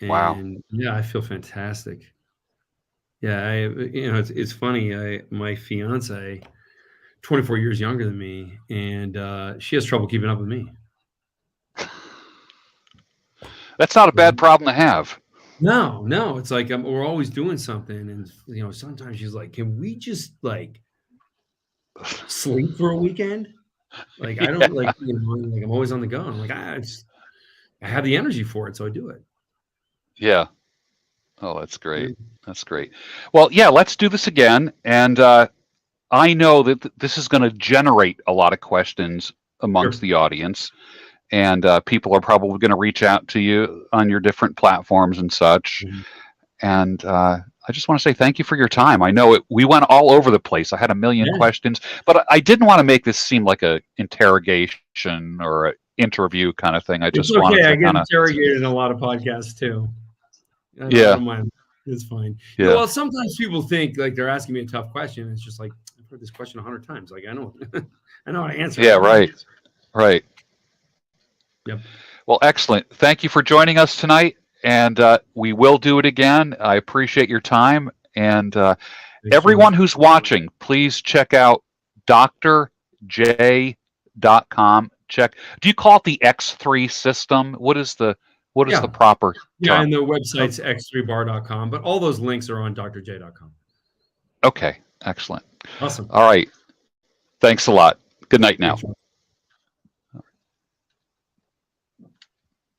Wow. And yeah, I feel fantastic. Yeah, it's funny. My fiance, 24 years younger than me, and she has trouble keeping up with me. That's not a You know? bad problem to have. No, it's like we're always doing something, and sometimes she's like, "Can we just like sleep for a weekend?" Like I don't like, like I'm always on the go. I'm like, I have the energy for it, so I do it. Yeah. Oh, that's great. Yeah. That's great. Well, yeah, let's do this again. And I know that this is going to generate a lot of questions amongst Sure. the audience. And people are probably going to reach out to you on your different platforms and such. Mhm. And I just want to say thank you for your time. I know we went all over the place. I had a million Yeah. questions, but I didn't want to make this seem like a interrogation or an interview kind of thing. I It's just wanted okay. I to get kind of, interrogated in a lot of podcasts too. I yeah, don't mind. It's fine. yeah, Well, sometimes people think like they're asking me a tough question. It's just like, I've heard this question 100 times. Like I know, I know how to answer yeah, it. right, right. Yep. Well, excellent. Thank you for joining us tonight, and we will do it again. I appreciate your time, and Thanks, everyone John. who's watching, please check out drj.com. Do you call it the X3 system? What is the Yeah. proper Yeah, term? and the website's x3bar.com, but all those links are on drj.com. Okay, excellent. Awesome. All right. Thanks a lot. Good night now. Thanks, John.